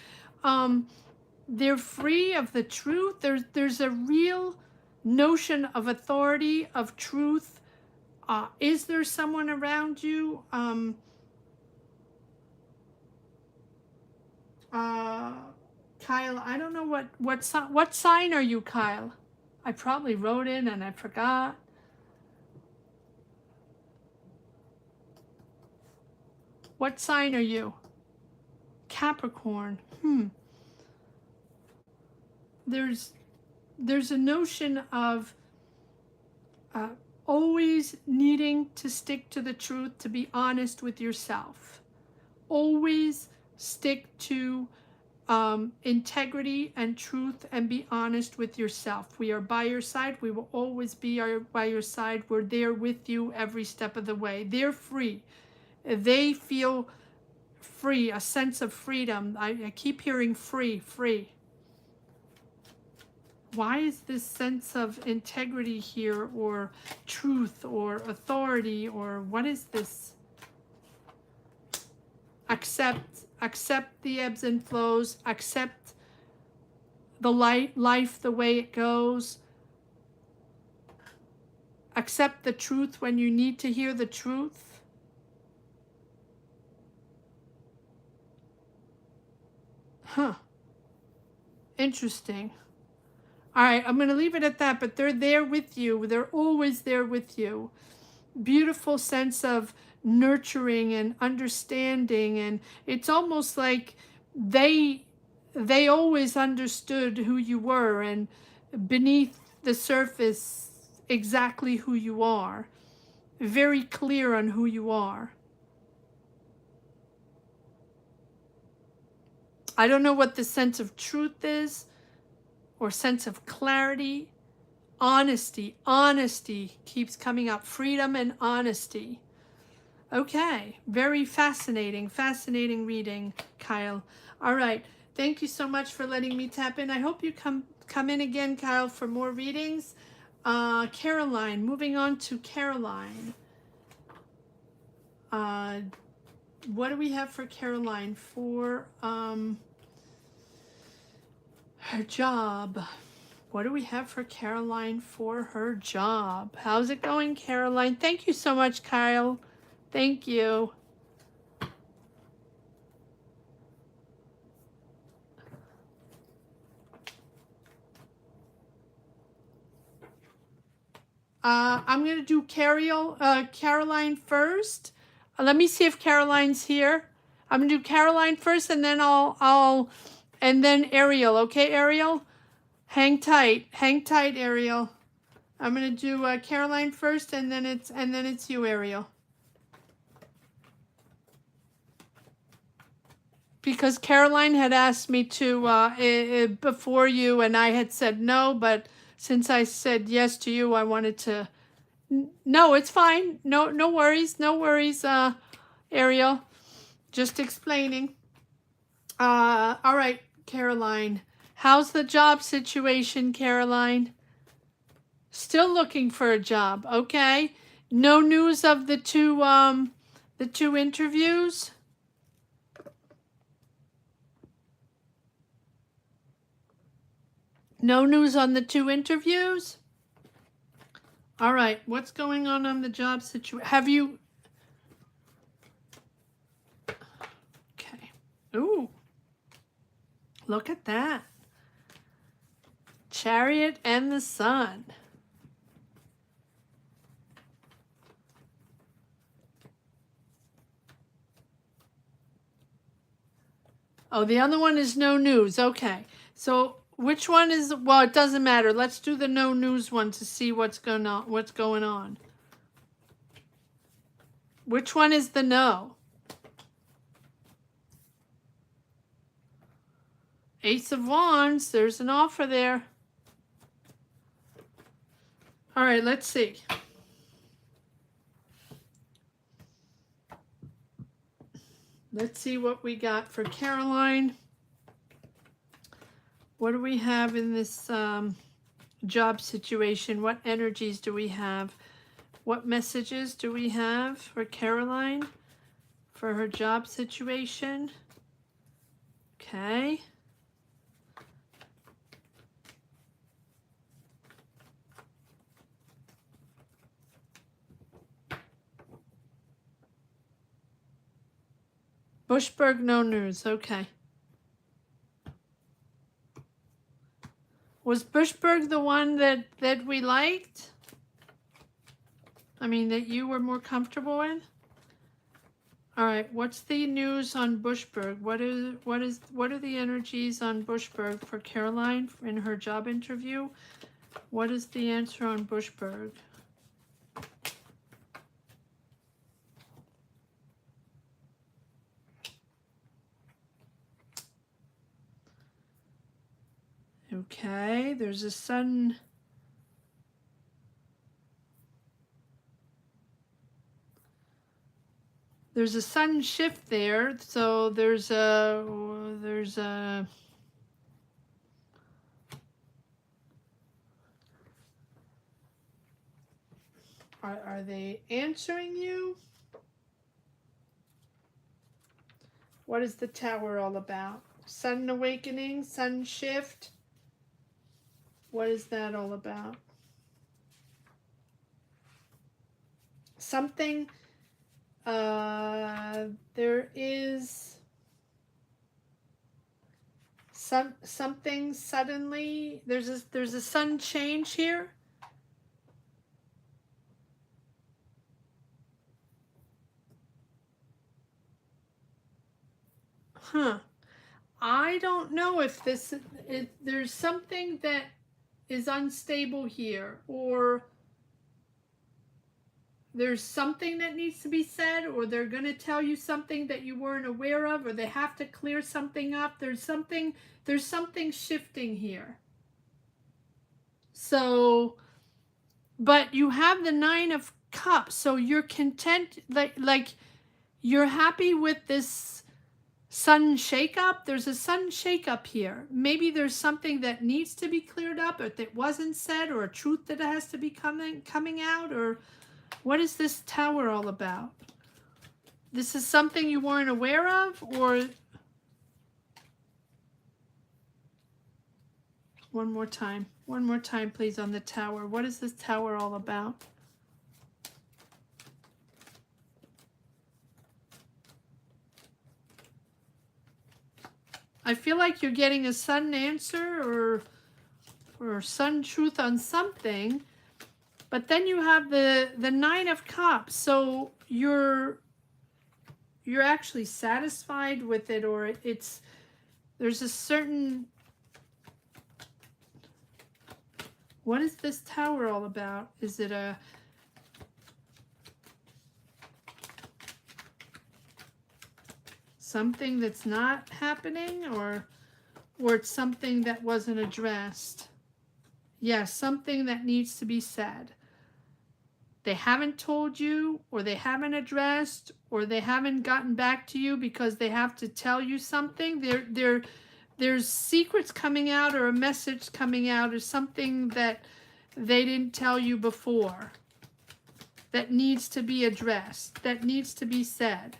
A: They're free of the truth. There's a real notion of authority, of truth. Is there someone around you? Kyle, I don't know what sign are you, Kyle? I probably wrote in and I forgot. What sign are you? Capricorn. There's a notion of always needing to stick to the truth, to be honest with yourself. Always stick to integrity and truth and be honest with yourself. We are by your side. We will always be by your side. We're there with you every step of the way. They're free. They feel free, a sense of freedom. I keep hearing free, free. Why is this sense of integrity here, or truth, or authority, or what is this? Accept the ebbs and flows, accept the life the way it goes, accept the truth when you need to hear the truth. Interesting. All right, I'm going to leave it at that, but they're there with you. They're always there with you. Beautiful sense of nurturing and understanding, and it's almost like they always understood who you were, and beneath the surface exactly who you are. Very clear on who you are. I don't know what the sense of truth is, or sense of clarity. Honesty keeps coming up. Freedom and honesty. Okay, very fascinating reading, Kyle. All right, thank you so much for letting me tap in. I hope you come in again, Kyle, for more readings. Caroline, moving on to Caroline. What do we have for Caroline for her job? What do we have for Caroline for her job? How's it going, Caroline? Thank you so much, Kyle. Thank you. I'm going to do Caroline first. Let me see if Caroline's here. I'm going to do Caroline first, and then and then Ariel. Okay, Ariel? Hang tight, Ariel. I'm going to do Caroline first, and then it's you, Ariel. Because Caroline had asked me to before you, and I had said no, but since I said yes to you, I wanted to. No, it's fine. No worries, Ariel. Just explaining. All right, Caroline. How's the job situation, Caroline? Still looking for a job. Okay. No news of the two interviews. No news on the 2 interviews. All right. What's going on the job situation? Have you? Okay. Ooh. Look at that. Chariot and the Sun. Oh, the other one is no news. Okay. So which one is, well, it doesn't matter. Let's do the no news one to see what's going on. Which one is the no? Ace of Wands. There's an offer there. All right, let's see. Let's see what we got for Caroline. What do we have in this job situation? What energies do we have? What messages do we have for Caroline for her job situation? Okay. Bushberg, no news. Okay. Was Bushberg the one that we liked? I mean, that you were more comfortable in? All right. What's the news on Bushberg? What are the energies on Bushberg for Caroline in her job interview? What is the answer on Bushberg? Okay, there's a sun. There's a sun shift there, so there's a are they answering you? What is the Tower all about? Sudden awakening, sun shift. What is that all about? Something, there is something suddenly, there's a sun change here. Huh. I don't know if there's something that is unstable here, or there's something that needs to be said, or they're going to tell you something that you weren't aware of, or they have to clear something up. There's something shifting here. So, but you have the 9 of Cups, so you're content, like you're happy with this sun shakeup. There's a sun shakeup here. Maybe there's something that needs to be cleared up, or that wasn't said, or a truth that has to be coming out, or what is this Tower all about? This is something you weren't aware of, or one more time, please, on the Tower. What is this Tower all about? I feel like you're getting a sudden answer or sudden truth on something, but then you have the 9 of Cups, so you're actually satisfied with it, or there's a certain, what is this Tower all about? Is it something that's not happening, or it's something that wasn't addressed? Yes, something that needs to be said. They haven't told you, or they haven't addressed, or they haven't gotten back to you because they have to tell you something. There's secrets coming out, or a message coming out, or something that they didn't tell you before that needs to be addressed, that needs to be said.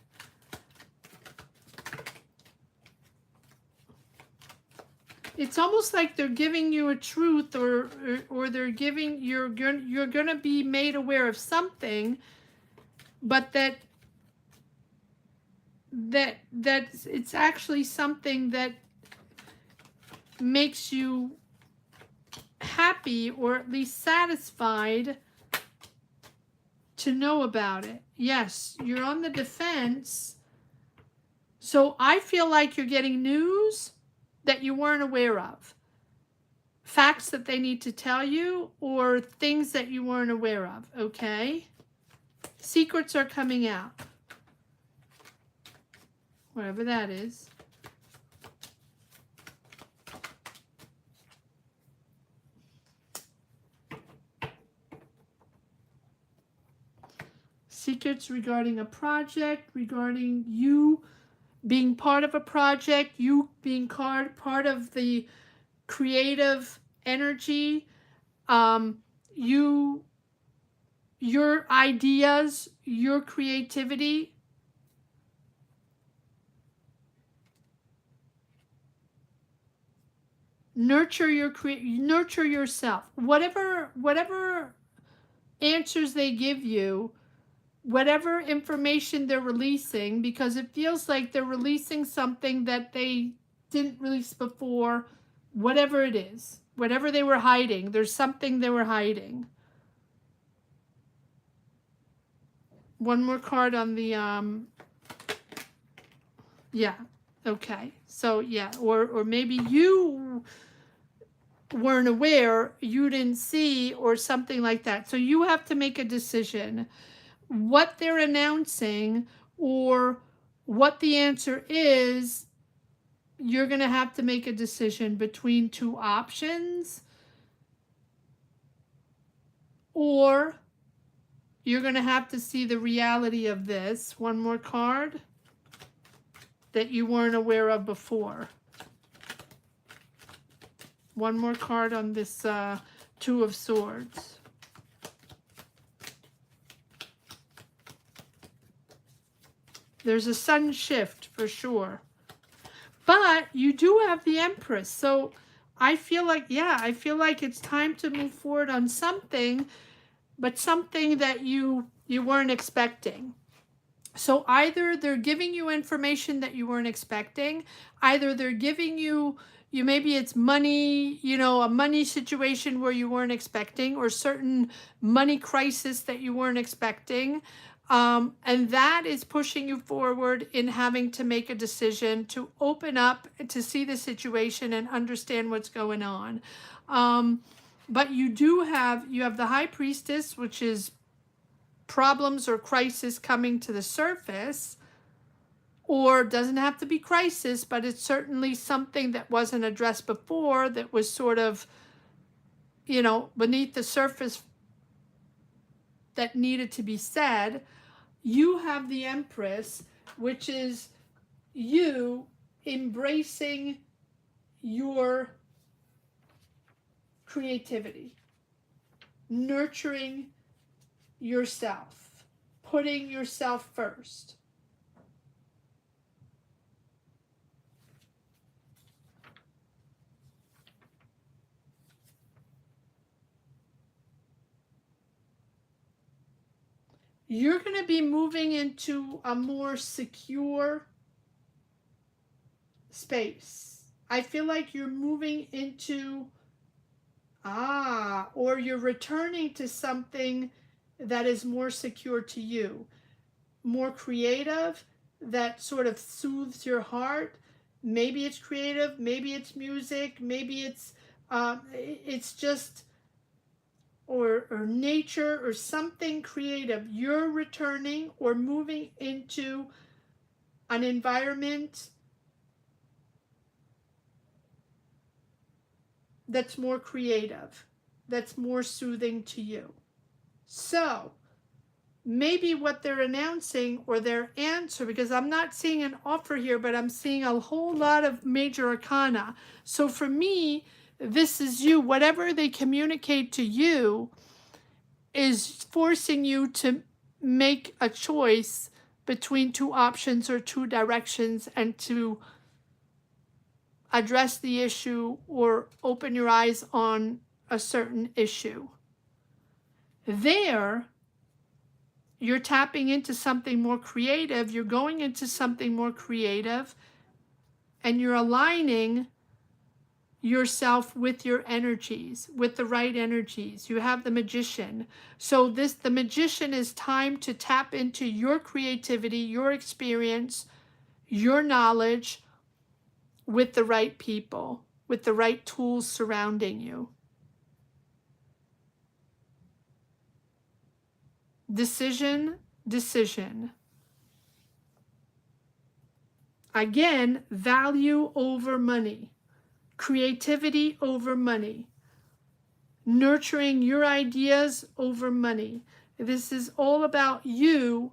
A: It's almost like they're giving you a truth, or they're giving, you're going to be made aware of something, but that it's actually something that makes you happy, or at least satisfied to know about it. Yes, you're on the defense. So I feel like you're getting news that you weren't aware of. Facts that they need to tell you, or things that you weren't aware of, okay? Secrets are coming out. Whatever that is. Secrets regarding a project, regarding you being part of a project, you being part of the creative energy, your ideas, your creativity. Nurture yourself. Whatever answers they give you, whatever information they're releasing, because it feels like they're releasing something that they didn't release before, whatever it is, whatever they were hiding, there's something they were hiding. One more card on the, yeah, okay. So yeah, or maybe you weren't aware, you didn't see, or something like that. So you have to make a decision. What they're announcing, or what the answer is, you're going to have to make a decision between two options, or you're going to have to see the reality of this. One more card that you weren't aware of before. One more card on this Two of Swords. There's a sun shift for sure. But you do have the Empress. So I feel like, yeah, I feel like it's time to move forward on something, but something that you weren't expecting. So either they're giving you information that you weren't expecting, either they're giving you maybe it's money, a money situation where you weren't expecting, or certain money crisis that you weren't expecting. And that is pushing you forward in having to make a decision to open up, to see the situation and understand what's going on. But you have the High Priestess, which is problems or crisis coming to the surface, or doesn't have to be crisis, but it's certainly something that wasn't addressed before, that was sort of, beneath the surface that needed to be said. You have the Empress, which is you embracing your creativity, nurturing yourself, putting yourself first. You're going to be moving into a more secure space. I feel like you're moving into, or you're returning to something that is more secure to you, more creative, that sort of soothes your heart. Maybe it's creative, maybe it's music, maybe it's just, or nature, or something creative. You're returning or moving into an environment that's more creative, that's more soothing to you. So maybe what they're announcing, or their answer, because I'm not seeing an offer here, but I'm seeing a whole lot of major arcana. So for me, This is you. Whatever they communicate to you is forcing you to make a choice between two options or two directions, and to address the issue or open your eyes on a certain issue. There, you're tapping into something more creative, you're going into something more creative, and you're aligning yourself with your energies, with the right energies. You have the Magician. So the Magician is time to tap into your creativity, your experience, your knowledge with the right people, with the right tools surrounding you. Decision, decision. Again, value over money. Creativity over money. Nurturing your ideas over money. This is all about you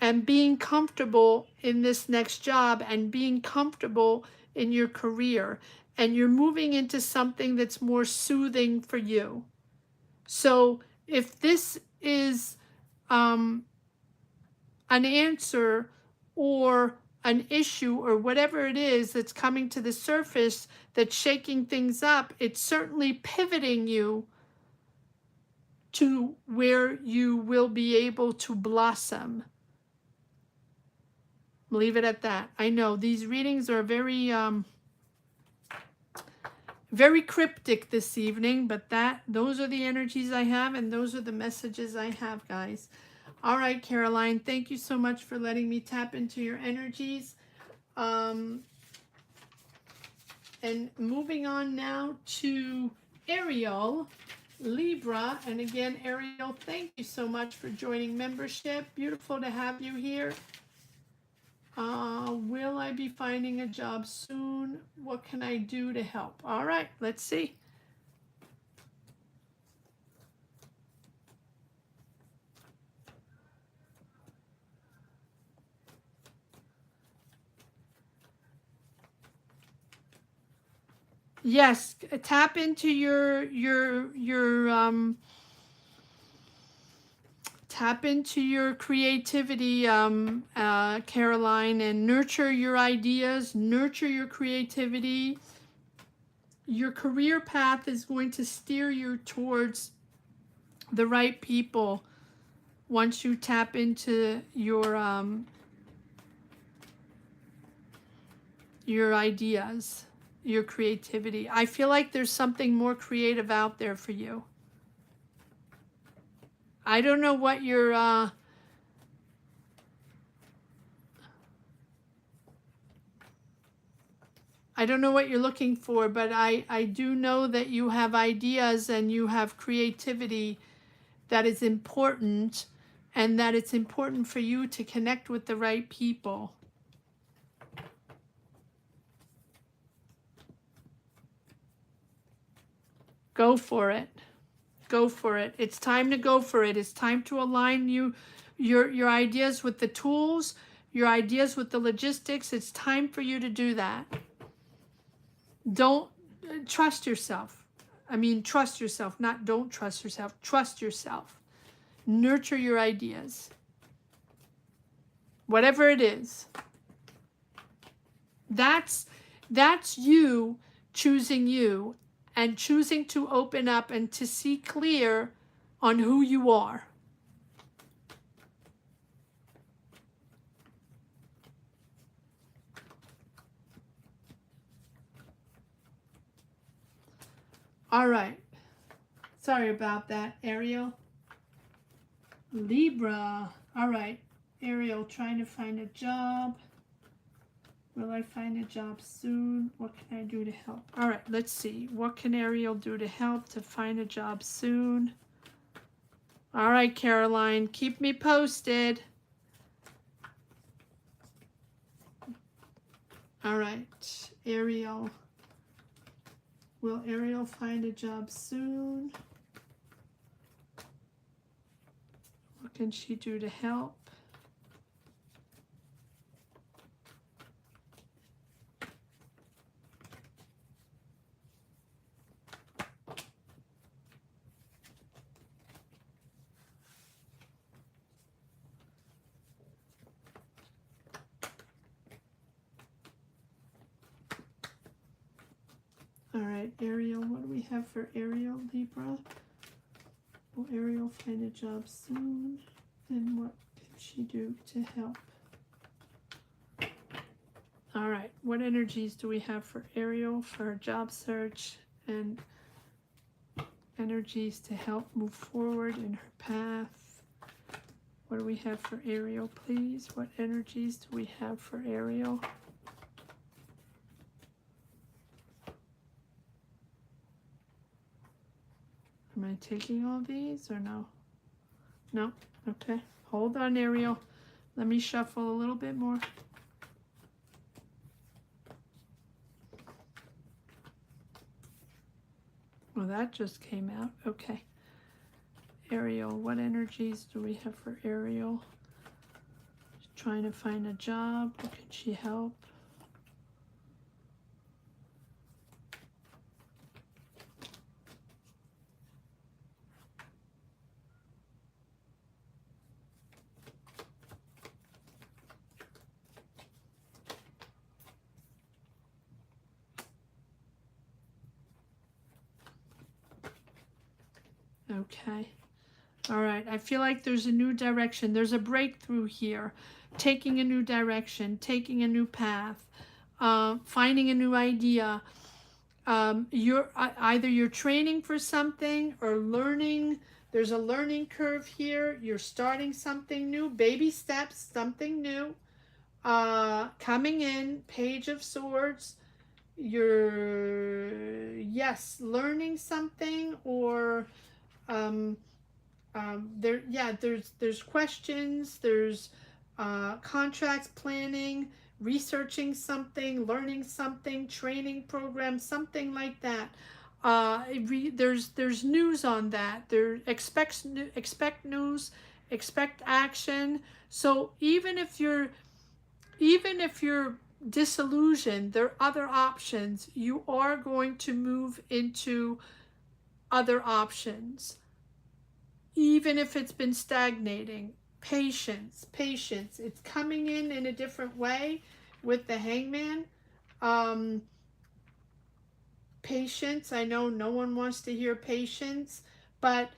A: and being comfortable in this next job and being comfortable in your career. And you're moving into something that's more soothing for you. So if this is an answer or an issue or whatever it is that's coming to the surface that's shaking things up, it's certainly pivoting you to where you will be able to blossom. Leave it at that. I know these readings are very very cryptic this evening, but those are the energies I have, and those are the messages I have, guys. All right, Caroline, thank you so much for letting me tap into your energies. And moving on now to Ariel, Libra. And again, Ariel, thank you so much for joining membership. Beautiful to have you here. Will I be finding a job soon? What can I do to help? All right, let's see. Yes, tap into your tap into your creativity, Caroline, and nurture your ideas, nurture your creativity. Your career path is going to steer you towards the right people once you tap into your ideas, your creativity. I feel like there's something more creative out there for you. I don't know what your I don't know what you're looking for, but I do know that you have ideas and you have creativity that is important, and that it's important for you to connect with the right people. Go for it. Go for it. It's time to go for it. It's time to align your ideas with the tools, your ideas with the logistics. It's time for you to do that. Don't trust yourself. I mean, trust yourself, not don't trust yourself. Trust yourself. Nurture your ideas. Whatever it is. That's you choosing you, and choosing to open up and to see clear on who you are. All right. Sorry about that, Ariel. Libra. All right. Ariel, trying to find a job. Will I find a job soon? What can I do to help? All right, let's see. What can Ariel do to help to find a job soon? All right, Caroline, keep me posted. All right, Ariel. Will Ariel find a job soon? What can she do to help? All right, Ariel, what do we have for Ariel, Libra? Will Ariel find a job soon? And what can she do to help? All right, what energies do we have for Ariel for her job search and energies to help move forward in her path? What do we have for Ariel, please? What energies do we have for Ariel? Am I taking all these or no? No? Okay. Hold on, Ariel. Let me shuffle a little bit more. Well, that just came out. Okay. Ariel, what energies do we have for Ariel? She's trying to find a job. How can she help? Okay. All right. I feel like there's a new direction. There's a breakthrough here. Taking a new direction, taking a new path, finding a new idea. Either you're training for something or learning. There's a learning curve here. You're starting something new. Baby steps, something new. Coming in, Page of Swords. You're, yes, learning something or there's questions, there's contracts, planning, researching something, learning something, training program, something like that. There's news on that. Expect news, expect action. So even if you're disillusioned, there are other options. You are going to move into other options. Even if it's been stagnating, patience. It's coming in a different way with the Hangman. Patience. I know no one wants to hear patience, but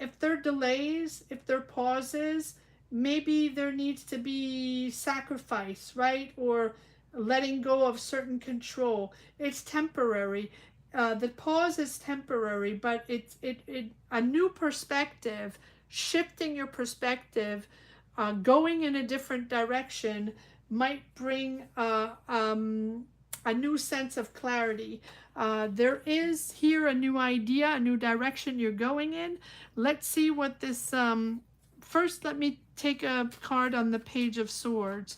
A: if there are delays, if there are pauses, maybe there needs to be sacrifice, right? Or letting go of certain control. It's temporary. The pause is temporary, but it's a new perspective, shifting your perspective, going in a different direction might bring a new sense of clarity. There is here a new idea, a new direction you're going in. Let's see what this, first let me take a card on the Page of Swords.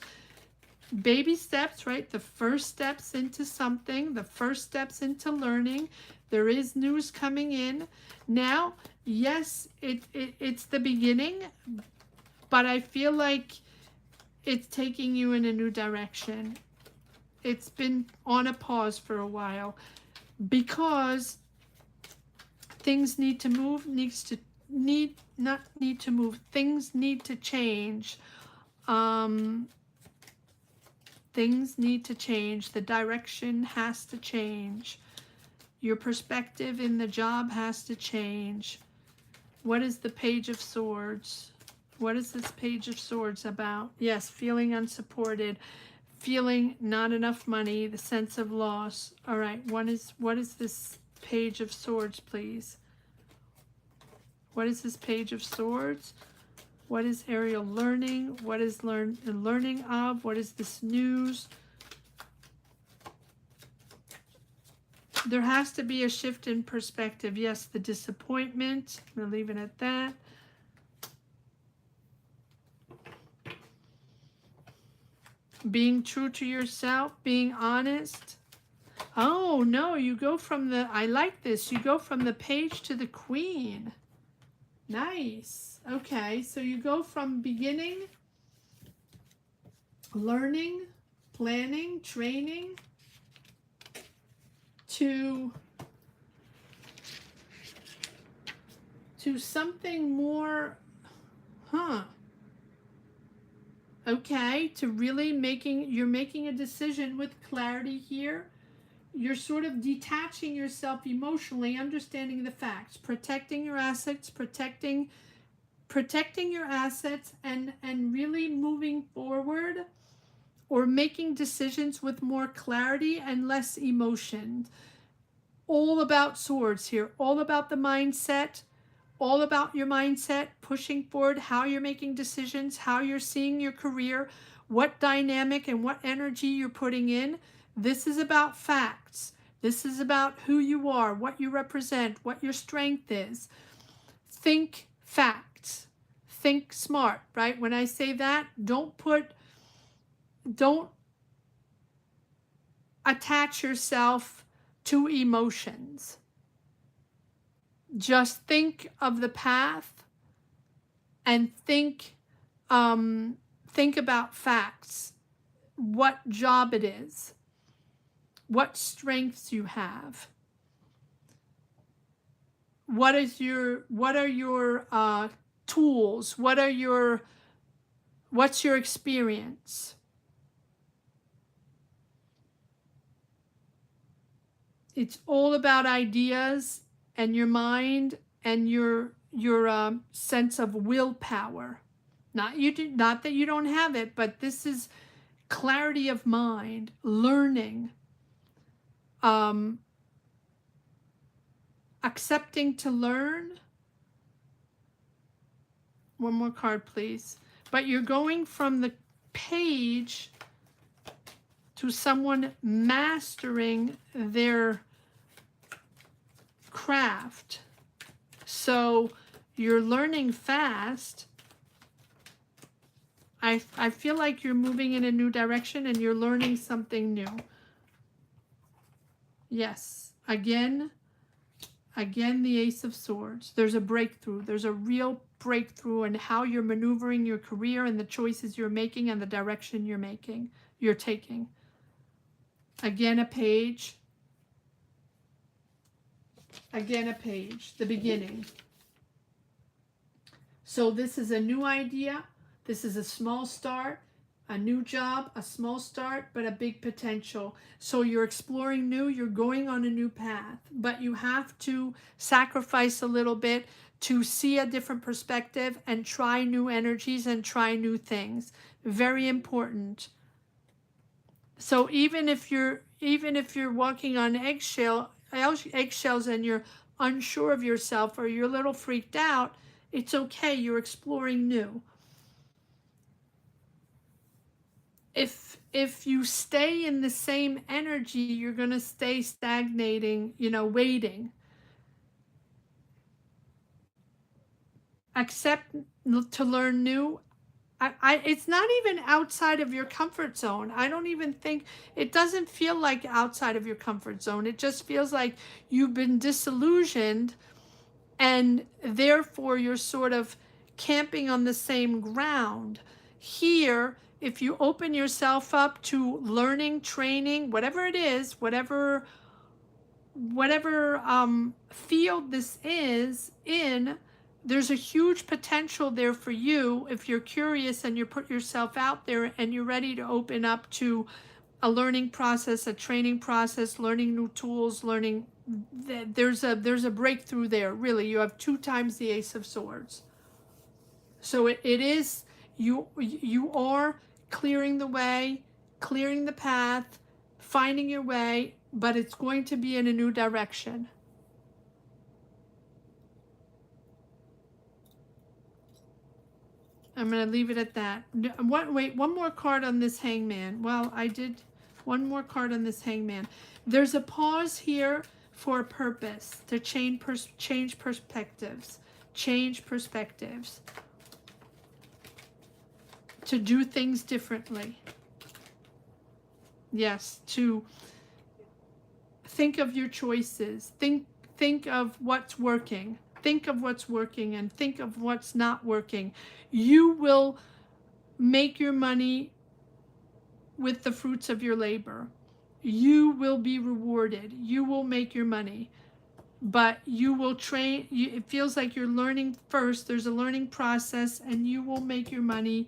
A: Baby steps, right? The first steps into something, the first steps into learning. There is news coming in. Now, yes, it's the beginning, but I feel like it's taking you in a new direction. It's been on a pause for a while because things need to move, things need to change. Things need to change. The direction has to change. Your perspective in the job has to change. What is the Page of Swords? What is this Page of Swords about? Yes, feeling unsupported, feeling not enough money, the sense of loss. All right, what is this Page of Swords, please? What is this Page of Swords? What is Ariel learning? What is learning of? What is this news? There has to be a shift in perspective. Yes, the disappointment. I'm going to leave it at that. Being true to yourself, being honest. Oh, no, you go from the, I like this. You go from the Page to the Queen. Nice. Okay, so you go from beginning, learning, planning, training, to something more, okay, to really you're making a decision with clarity here. you're sort of detaching yourself emotionally, understanding the facts, protecting your assets, protecting your assets, and really moving forward, or making decisions with more clarity and less emotion. All about swords here, all about the mindset, all about your mindset, pushing forward, how you're making decisions, how you're seeing your career, what dynamic and what energy you're putting in. This is about facts. This is about who you are, what you represent, what your strength is. Think facts. Think smart, right? When I say that, don't attach yourself to emotions. Just think of the path and think about facts, what job it is, what strengths you have, what are your tools, what's your experience. It's all about ideas and your mind and your sense of willpower. Not that you don't have it, but this is clarity of mind, learning, accepting to learn. One more card, please. But you're going from the page to someone mastering their craft. So you're learning fast. I feel like you're moving in a new direction and you're learning something new. Yes, again, the Ace of Swords. There's a breakthrough. There's a real breakthrough in how you're maneuvering your career and the choices you're making and the direction you're taking. Again, a page. Again, a page. The beginning. So this is a new idea. This is a small start, a new job, a small start, but a big potential. So you're exploring new, you're going on a new path, but you have to sacrifice a little bit to see a different perspective and try new energies and try new things. Very important. So even if you're walking on eggshells and you're unsure of yourself or you're a little freaked out, it's okay. You're exploring new. If you stay in the same energy, you're going to stay stagnating, waiting. Accept to learn new. It's not even outside of your comfort zone. I don't even think, it doesn't feel like outside of your comfort zone. It just feels like you've been disillusioned and therefore you're sort of camping on the same ground. Here, if you open yourself up to learning, training, whatever it is, whatever field this is in, there's a huge potential there for you if you're curious and you put yourself out there and you're ready to open up to a learning process, a training process, learning new tools, learning. There's a breakthrough there. Really, you have 2 times the Ace of Swords. So it is, you are clearing the way, clearing the path, finding your way, but it's going to be in a new direction. I'm going to leave it at that. Wait, one more card on this Hangman. Well, I did one more card on this Hangman. There's a pause here for a purpose, to change perspectives. Change perspectives. To do things differently. Yes, to think of your choices. Think of what's working. Think of what's working and think of what's not working. You will make your money with the fruits of your labor. You will be rewarded. You will make your money. But you will train. It feels like you're learning first. There's a learning process and you will make your money.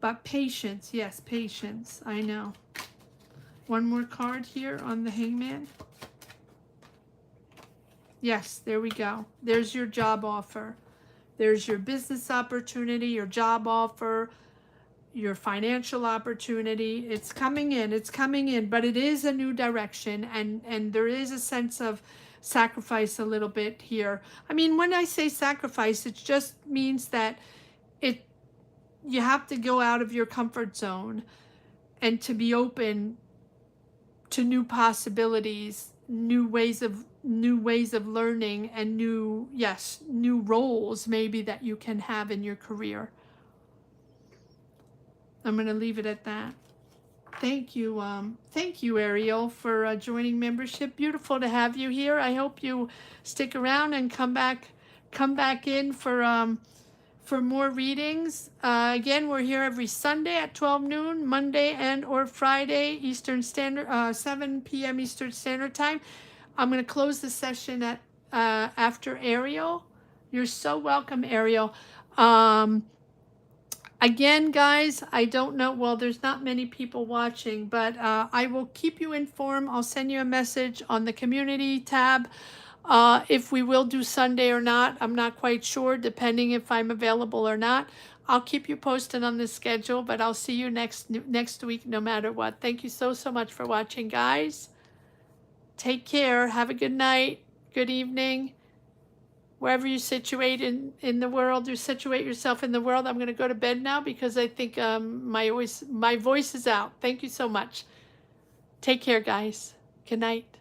A: But patience, yes, patience. I know. One more card here on the Hangman. Yes, there we go. There's your job offer. There's your business opportunity, your job offer, your financial opportunity. It's coming in, but it is a new direction, and there is a sense of sacrifice a little bit here. I mean, when I say sacrifice, it just means that you have to go out of your comfort zone and to be open to new possibilities, new ways of learning, and new roles maybe that you can have in your career. I'm going to leave it at that. Thank you, Ariel, for joining membership. Beautiful to have you here. I hope you stick around and come back in for more readings. Again, we're here every Sunday at 12 noon, Monday and or Friday, Eastern Standard, 7 p.m. Eastern Standard Time. I'm going to close the session at after Ariel. You're so welcome, Ariel. Again, guys, I don't know. Well, there's not many people watching, but I will keep you informed. I'll send you a message on the community tab. If we will do Sunday or not, I'm not quite sure, depending if I'm available or not. I'll keep you posted on the schedule, but I'll see you next week no matter what. Thank you so much for watching, guys. Take care. Have a good night, good evening. Wherever you situate in the world, you situate yourself in the world. I'm going to go to bed now because I think my voice is out. Thank you so much. Take care, guys. Good night.